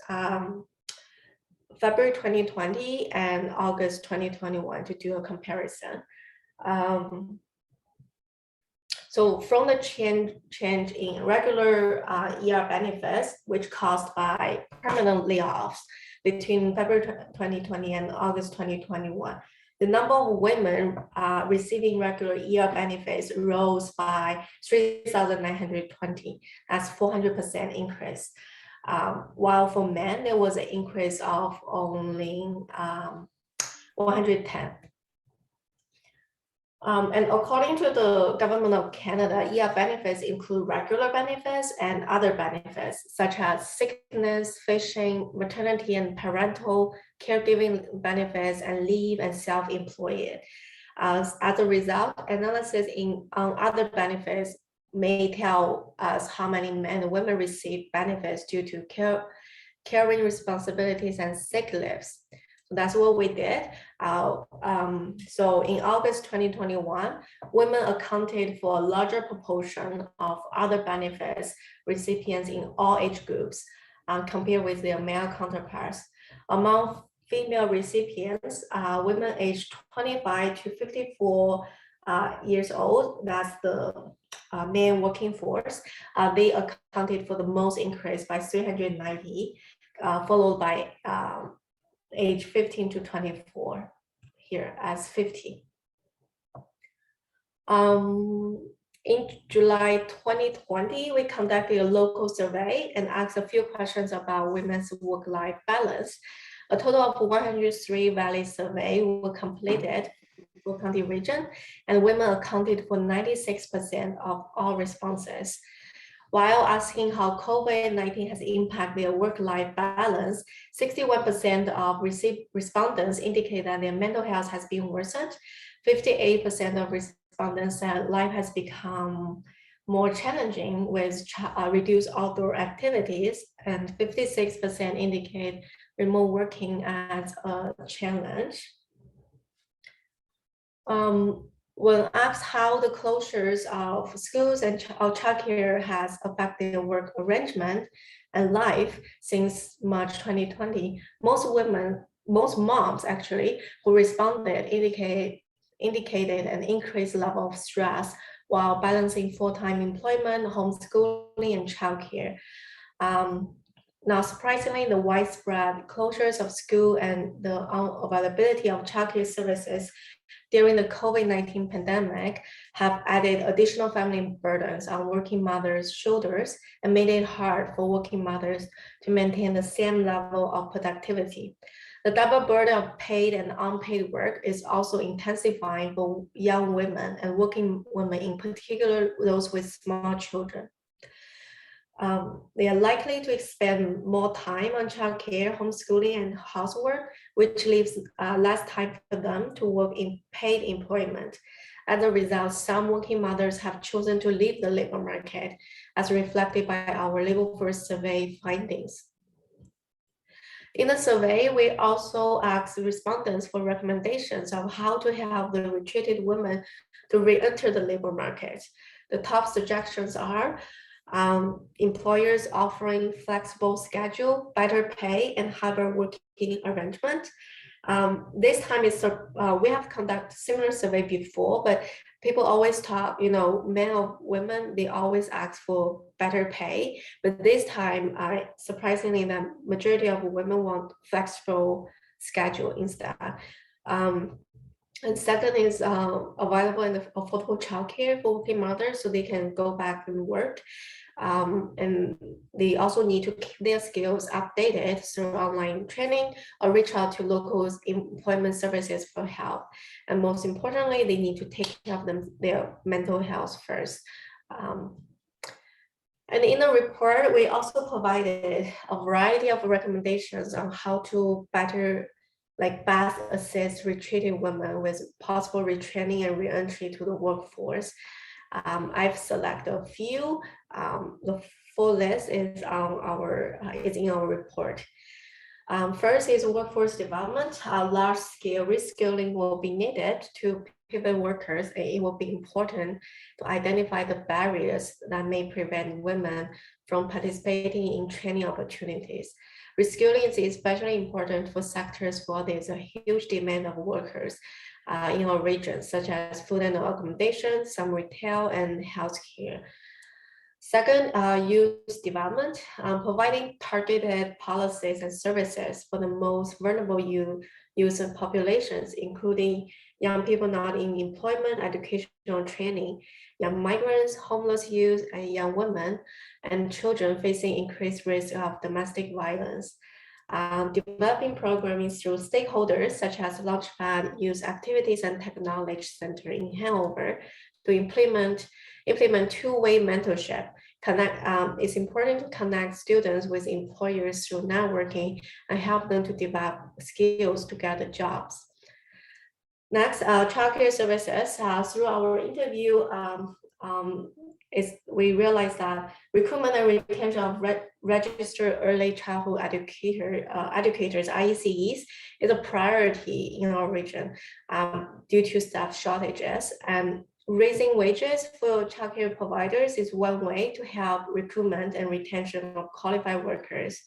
February 2020 and August 2021 to do a comparison. So from the change in regular ER benefits, which caused by permanent layoffs between February 2020 and August 2021, the number of women receiving regular ER benefits rose by 3,920, that's 400% increase. While for men, there was an increase of only 110. And according to the government of Canada, ER benefits include regular benefits and other benefits, such as sickness, fishing, maternity and parental caregiving benefits, and leave and self-employed. As a result, analysis on other benefits may tell us how many men and women receive benefits due to caring responsibilities and sick leaves. So that's what we did. So in August 2021, women accounted for a larger proportion of other benefits recipients in all age groups compared with their male counterparts. Among female recipients, women aged 25 to 54 years old, that's the main working force, they accounted for the most increase by 390, followed by age 15 to 24 here as 50. In July 2020, we conducted a local survey and asked a few questions about women's work-life balance. A total of 103 valid surveys were completed for county region, and women accounted for 96% of all responses. While asking how COVID-19 has impacted their work-life balance, 61% of respondents indicate that their mental health has been worsened. 58% of respondents said life has become more challenging with reduced outdoor activities, and 56% indicate remote working as a challenge. When asked how the closures of schools and childcare has affected their work arrangement and life since March 2020, most moms actually who responded indicated an increased level of stress while balancing full-time employment, homeschooling, and childcare. Now, surprisingly, the widespread closures of school and the unavailability of childcare services during the COVID-19 pandemic have added additional family burdens on working mothers' shoulders and made it hard for working mothers to maintain the same level of productivity. The double burden of paid and unpaid work is also intensifying for young women and working women, in particular those with small children. They are likely to spend more time on childcare, homeschooling, and housework, which leaves less time for them to work in paid employment. As a result, some working mothers have chosen to leave the labor market, as reflected by our Labor Force Survey findings. In the survey, we also asked respondents for recommendations of how to help the retreated women to re-enter the labor market. The top suggestions are employers offering flexible schedule, better pay, and hybrid working arrangement. This time we have conducted similar survey before, but people always talk, men or women, they always ask for better pay. But this time, surprisingly, the majority of women want flexible schedule instead. And second is available and affordable childcare for working mothers so they can go back and work. And they also need to keep their skills updated through online training or reach out to local employment services for help. And most importantly, they need to take care of their mental health first. And in the report, we also provided a variety of recommendations on how to best assist retreating women with possible retraining and reentry to the workforce. I've selected a few. The full list is in our report. First is workforce development. Large-scale reskilling will be needed to pivot workers, and it will be important to identify the barriers that may prevent women from participating in training opportunities. Reskilling is especially important for sectors where there's a huge demand of workers in our region, such as food and accommodation, some retail, and healthcare. Second, youth development, providing targeted policies and services for the most vulnerable youth populations, including young people not in employment, educational training, young migrants, homeless youth, and young women, and children facing increased risk of domestic violence. developing programming through stakeholders such as Launchpad, Youth Activities and Technology Center in Hanover to implement two-way mentorship. It's important to connect students with employers through networking and help them to develop skills to get the jobs. Next, childcare services. Through our interview, we realized that recruitment and retention of registered early childhood educators, IECEs, is a priority in our region due to staff shortages. And raising wages for childcare providers is one way to help recruitment and retention of qualified workers.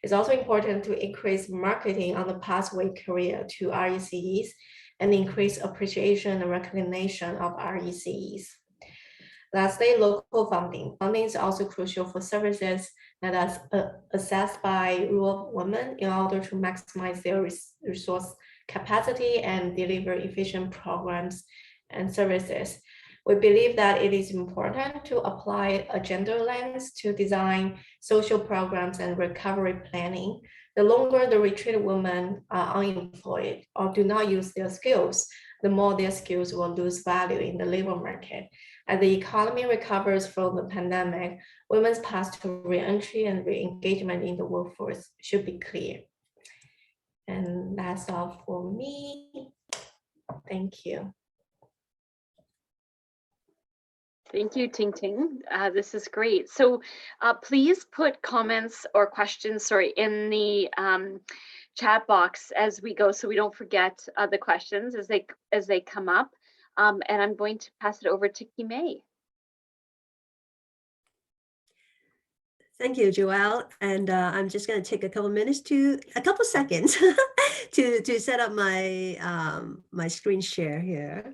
It's also important to increase marketing on the pathway career to RECEs and increase appreciation and recognition of RECEs. Lastly, local funding. Funding is also crucial for services that are accessed by rural women in order to maximize their resource capacity and deliver efficient programs and services. We believe that it is important to apply a gender lens to design social programs and recovery planning. The longer the retreated women are unemployed or do not use their skills, the more their skills will lose value in the labor market. As the economy recovers from the pandemic, women's path to re-entry and re-engagement in the workforce should be clear. And that's all for me. Thank you. Thank you, Ting Ting. This is great. So please put comments or questions, in the chat box as we go, so we don't forget the questions as they come up. And I'm going to pass it over to Kimei. Thank you, Joelle. And I'm just going to take a couple seconds to set up my my screen share here.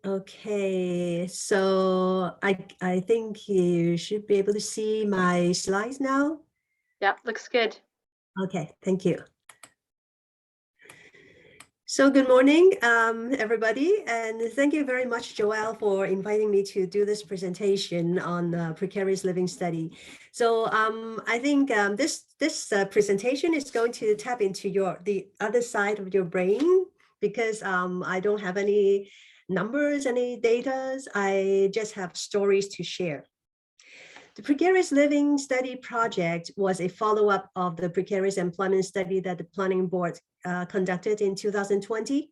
Okay, so I think you should be able to see my slides now. Yep, looks good. Okay, thank you. So good morning, everybody, and thank you very much, Joelle, for inviting me to do this presentation on precarious living study. So I think this presentation is going to tap into the other side of your brain, because I don't have any numbers, any data. I just have stories to share. The Precarious Living Study project was a follow-up of the precarious employment study that the Planning Board conducted in 2020.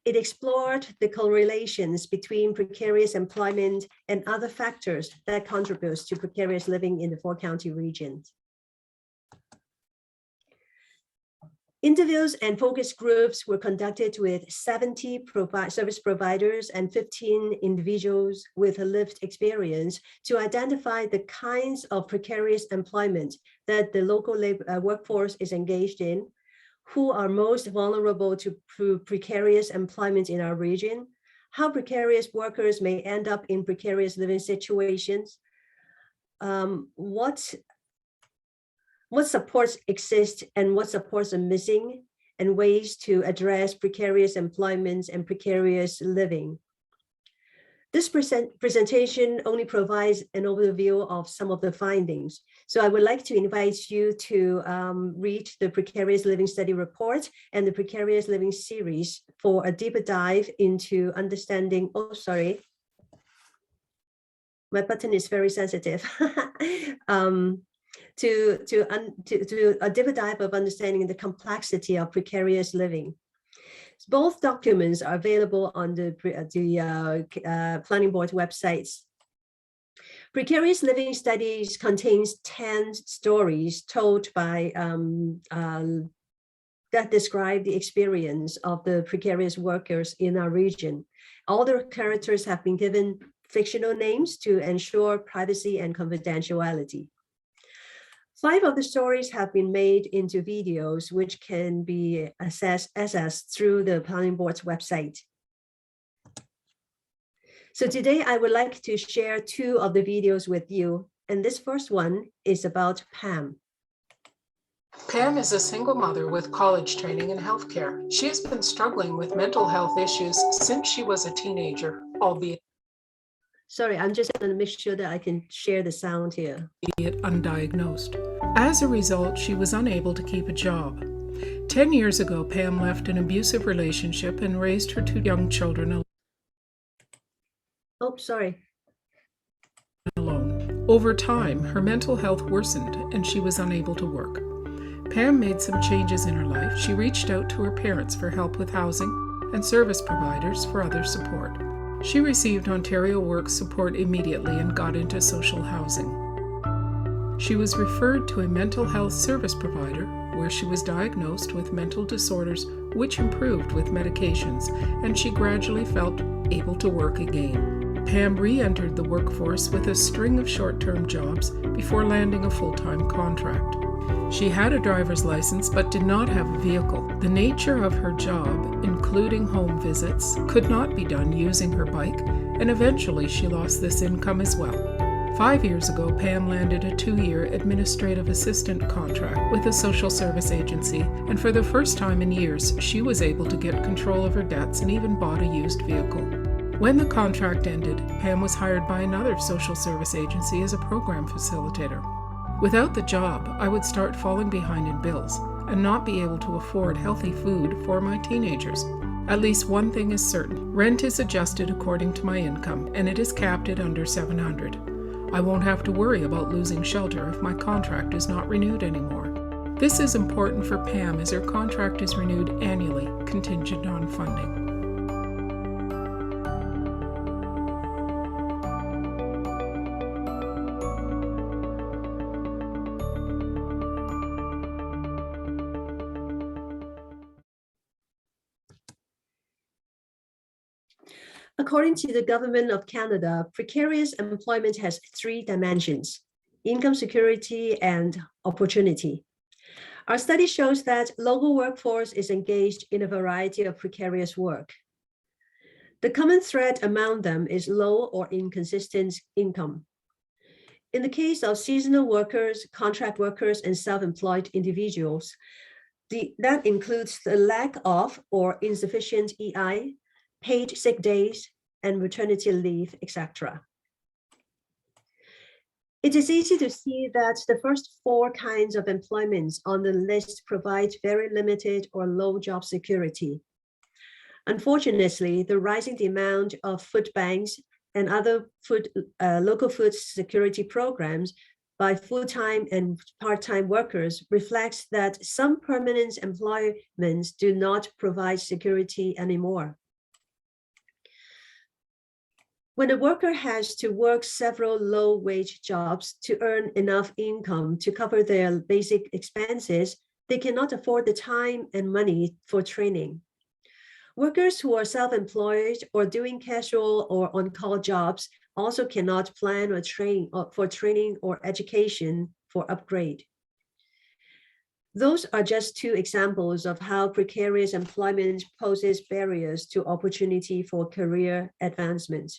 It explored the correlations between precarious employment and other factors that contribute to precarious living in the four-county region. Interviews and focus groups were conducted with 70 service providers and 15 individuals with a lived experience to identify the kinds of precarious employment that the local labor workforce is engaged in, who are most vulnerable to precarious employment in our region, how precarious workers may end up in precarious living situations, what supports exist and what supports are missing, and ways to address precarious employment and precarious living. This presentation only provides an overview of some of the findings. So I would like to invite you to read the Precarious Living Study Report and the Precarious Living Series for a deeper dive into understanding, my button is very sensitive. To a deeper dive of understanding the complexity of precarious living. Both documents are available on the Planning Board websites. Precarious Living Studies contains 10 stories told by that describe the experience of the precarious workers in our region. All the characters have been given fictional names to ensure privacy and confidentiality. 5 of the stories have been made into videos, which can be accessed through the Planning Board's website. So today I would like to share 2 of the videos with you. And this first one is about Pam. Pam is a single mother with college training in healthcare. She has been struggling with mental health issues since she was a teenager, albeit. Sorry, I'm just going to make sure that I can share the sound here. It undiagnosed. As a result, she was unable to keep a job. 10 years ago, Pam left an abusive relationship and raised her 2 young children Oh, sorry. alone. Over time, her mental health worsened and she was unable to work. Pam made some changes in her life. She reached out to her parents for help with housing and service providers for other support. She received Ontario Work support immediately and got into social housing. She was referred to a mental health service provider where she was diagnosed with mental disorders which improved with medications, and she gradually felt able to work again. Pam re-entered the workforce with a string of short-term jobs before landing a full-time contract. She had a driver's license but did not have a vehicle. The nature of her job, including home visits, could not be done using her bike, and eventually she lost this income as well. 5 years ago, Pam landed a 2-year administrative assistant contract with a social service agency, and for the first time in years, she was able to get control of her debts and even bought a used vehicle. When the contract ended, Pam was hired by another social service agency as a program facilitator. Without the job, I would start falling behind in bills and not be able to afford healthy food for my teenagers. At least one thing is certain: rent is adjusted according to my income, and it is capped at under $700. I won't have to worry about losing shelter if my contract is not renewed anymore. This is important for Pam as her contract is renewed annually, contingent on funding. According to the Government of Canada, precarious employment has 3 dimensions: income security and opportunity. Our study shows that local workforce is engaged in a variety of precarious work. The common thread among them is low or inconsistent income. In the case of seasonal workers, contract workers, and self-employed individuals, that includes the lack of or insufficient EI, paid sick days, and maternity leave, etc. It is easy to see that the first 4 kinds of employments on the list provide very limited or low job security. Unfortunately, the rising demand of food banks and other local food security programs by full-time and part-time workers reflects that some permanent employments do not provide security anymore. When a worker has to work several low-wage jobs to earn enough income to cover their basic expenses, they cannot afford the time and money for training. Workers who are self-employed or doing casual or on-call jobs also cannot plan or train for training or education for upgrade. Those are just 2 examples of how precarious employment poses barriers to opportunity for career advancement.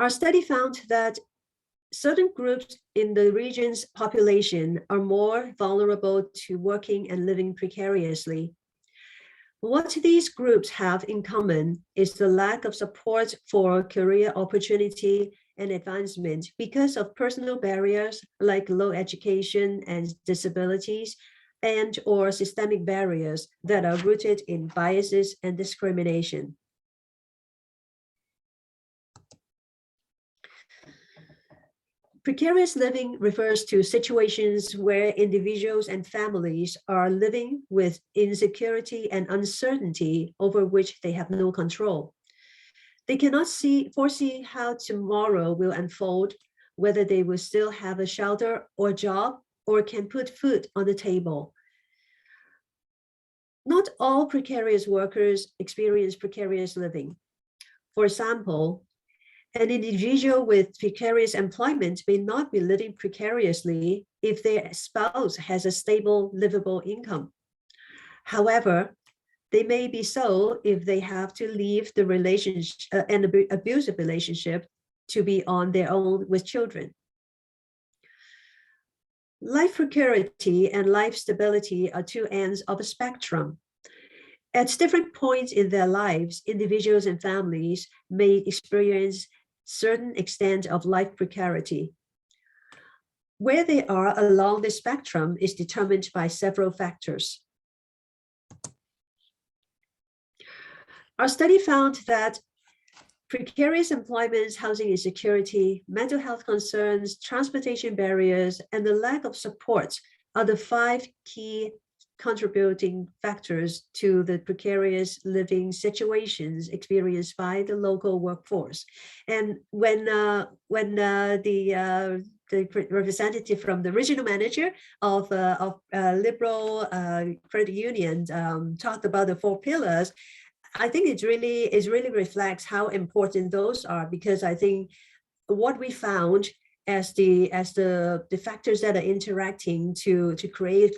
Our study found that certain groups in the region's population are more vulnerable to working and living precariously. What these groups have in common is the lack of support for career opportunity and advancement because of personal barriers like low education and disabilities, and or systemic barriers that are rooted in biases and discrimination. Precarious living refers to situations where individuals and families are living with insecurity and uncertainty over which they have no control. They cannot foresee how tomorrow will unfold, whether they will still have a shelter or job, or can put food on the table. Not all precarious workers experience precarious living. For example, an individual with precarious employment may not be living precariously if their spouse has a stable, livable income. However, they may be so if they have to leave the relationship, an abusive relationship, to be on their own with children. Life precarity and life stability are 2 ends of a spectrum. At different points in their lives, individuals and families may experience certain extent of life precarity. Where they are along the spectrum is determined by several factors. Our study found that precarious employment, housing insecurity, mental health concerns, transportation barriers, and the lack of support are the 5 key contributing factors to the precarious living situations experienced by the local workforce. And when the representative from the regional manager of Liberal Credit Union talked about the 4 pillars, I think it really reflects how important those are, because I think what we found as the factors that are interacting to create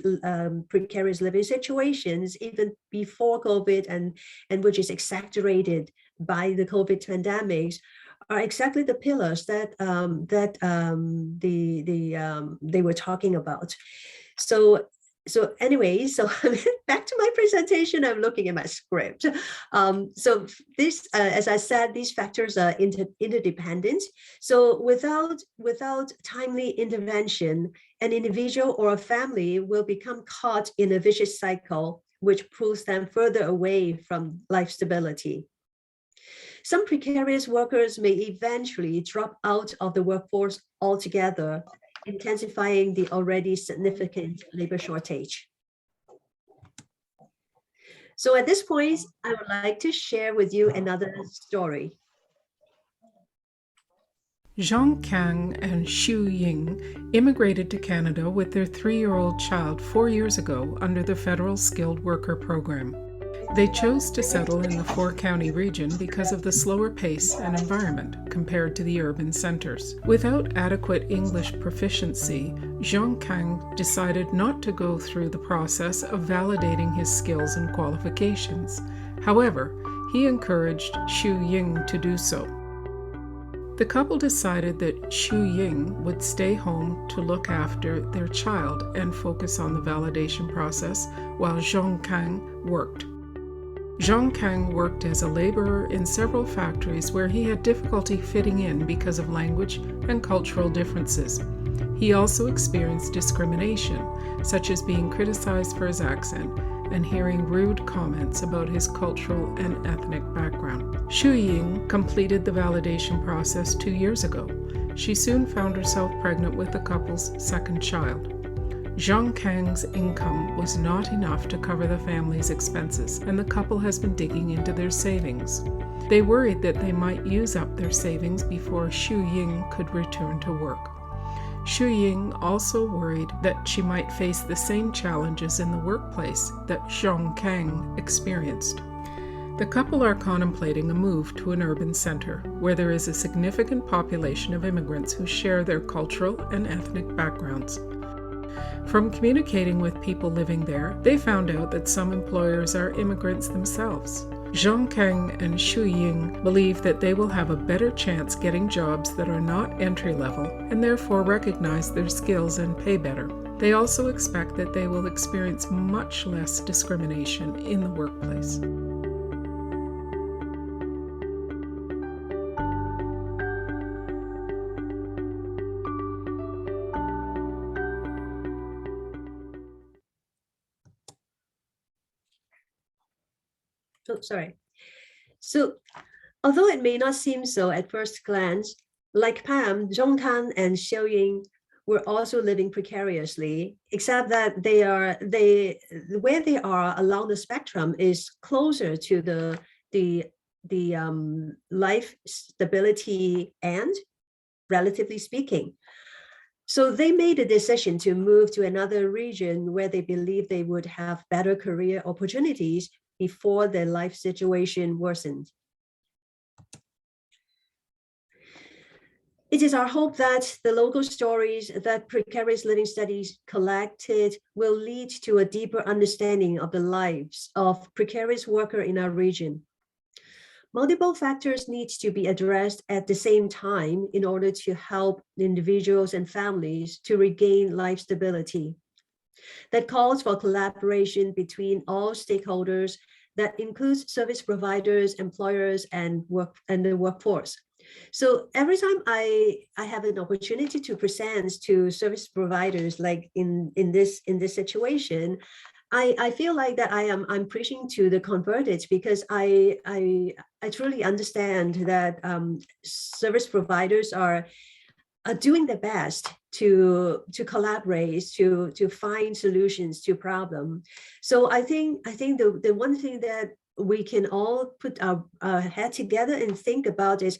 precarious living situations even before COVID and which is exaggerated by the COVID pandemics are exactly the pillars that they were talking about. So anyway, back to my presentation, I'm looking at my script. So this, as I said, these factors are interdependent. So without timely intervention, an individual or a family will become caught in a vicious cycle, which pulls them further away from life stability. Some precarious workers may eventually drop out of the workforce altogether, intensifying the already significant labor shortage. So at this point, I would like to share with you another story. Zhang Kang and Xu Ying immigrated to Canada with their 3-year-old child 4 years ago under the Federal Skilled Worker Program. They chose to settle in the 4-county region because of the slower pace and environment compared to the urban centers. Without adequate English proficiency, Zhang Kang decided not to go through the process of validating his skills and qualifications. However, he encouraged Xu Ying to do so. The couple decided that Xu Ying would stay home to look after their child and focus on the validation process while Zhang Kang worked. Zhang Kang worked as a laborer in several factories where he had difficulty fitting in because of language and cultural differences. He also experienced discrimination, such as being criticized for his accent and hearing rude comments about his cultural and ethnic background. Xu Ying completed the validation process 2 years ago. She soon found herself pregnant with the couple's second child. Zhang Kang's income was not enough to cover the family's expenses, and the couple has been digging into their savings. They worried that they might use up their savings before Xu Ying could return to work. Xu Ying also worried that she might face the same challenges in the workplace that Zhang Kang experienced. The couple are contemplating a move to an urban center where there is a significant population of immigrants who share their cultural and ethnic backgrounds. From communicating with people living there, they found out that some employers are immigrants themselves. Zhang Kang and Xu Ying believe that they will have a better chance getting jobs that are not entry-level and therefore recognize their skills and pay better. They also expect that they will experience much less discrimination in the workplace. Oh, sorry. So, although it may not seem so at first glance, like Pam, Zhang Kang and Xiao Ying were also living precariously, except that where they are along the spectrum is closer to the life stability end, relatively speaking. So they made a decision to move to another region where they believe they would have better career opportunities before their life situation worsened. It is our hope that the local stories that precarious living studies collected will lead to a deeper understanding of the lives of precarious workers in our region. Multiple factors need to be addressed at the same time in order to help individuals and families to regain life stability. That calls for collaboration between all stakeholders that includes service providers, employers, and the workforce. So every time I have an opportunity to present to service providers, like in this situation, I feel like that I'm preaching to the converted, because I truly understand that service providers are doing their best to collaborate, to find solutions to problem. So I think the one thing that we can all put our head together and think about is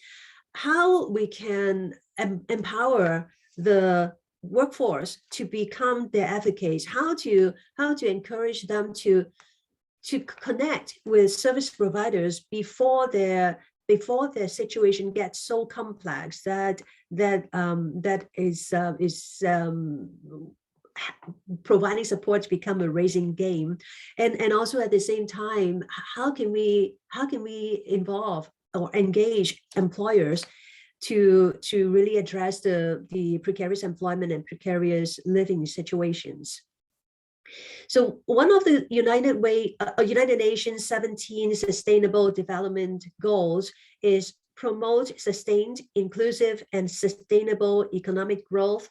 how we can empower the workforce to become their advocates, how to encourage them to connect with service providers before their situation gets so complex that is providing support become a racing game. And also at the same time, how can we involve or engage employers to really address the precarious employment and precarious living situations. So one of the United Nations 17 Sustainable Development Goals is promote sustained, inclusive, and sustainable economic growth,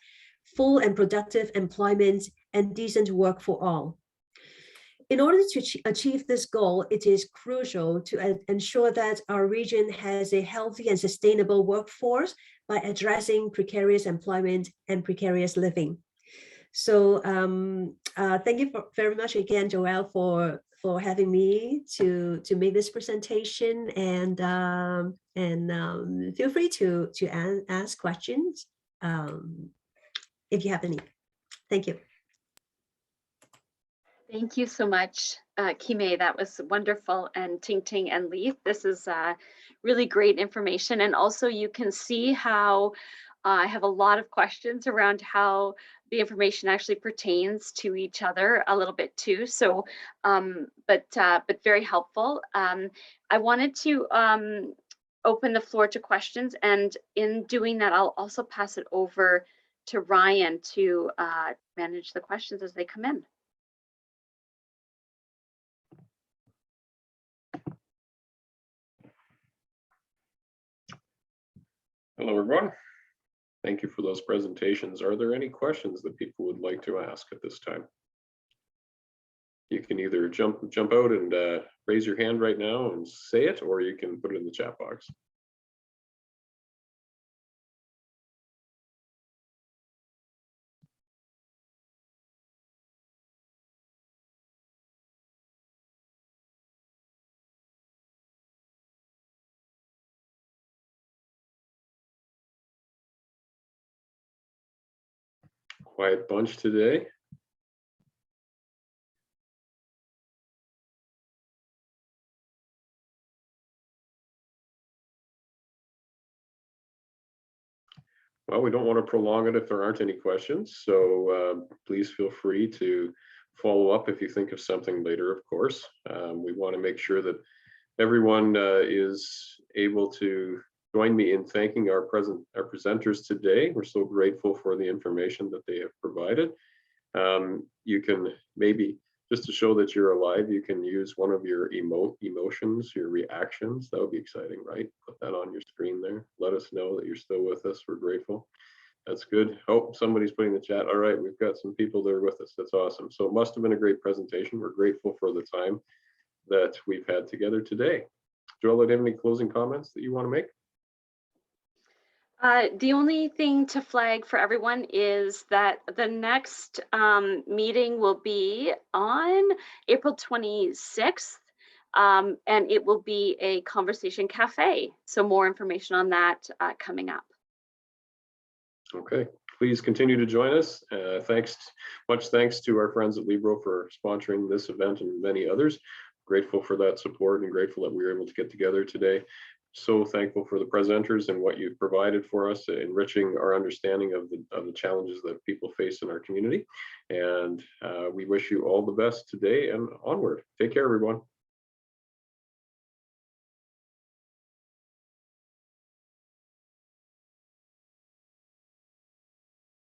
full and productive employment, and decent work for all. In order to achieve this goal, it is crucial to ensure that our region has a healthy and sustainable workforce by addressing precarious employment and precarious living. So thank you very much again, Joelle, for having me to make this presentation, and feel free to ask questions if you have any. Thank you. Thank you so much, Kime. That was wonderful. And Ting Ting and Leith, this is really great information. And also you can see how I have a lot of questions around how the information actually pertains to each other a little bit too. So, but very helpful. I wanted to open the floor to questions. And in doing that, I'll also pass it over to Ryan to manage the questions as they come in. Hello, everyone. Thank you for those presentations. Are there any questions that people would like to ask at this time? You can either jump out and raise your hand right now and say it, or you can put it in the chat box. Quiet bunch today. Well, we don't want to prolong it if there aren't any questions, so please feel free to follow up if you think of something later, of course. We want to make sure that everyone is able to join me in thanking our presenters today. We're so grateful for the information that they have provided. You can maybe, just to show that you're alive, you can use one of your emotions, your reactions. That would be exciting, right? Put that on your screen there. Let us know that you're still with us. We're grateful. That's good. Oh, somebody's putting in the chat. All right, we've got some people there with us. That's awesome. So it must have been a great presentation. We're grateful for the time that we've had together today. Joelle, do you have any closing comments that you want to make? The only thing to flag for everyone is that the next meeting will be on April 26th, and it will be a conversation cafe. So more information on that coming up. Okay, please continue to join us. Much thanks to our friends at Libro for sponsoring this event and many others. Grateful for that support and grateful that we were able to get together today. So thankful for the presenters and what you've provided for us, enriching our understanding of the challenges that people face in our community. And we wish you all the best today and onward. Take care, everyone.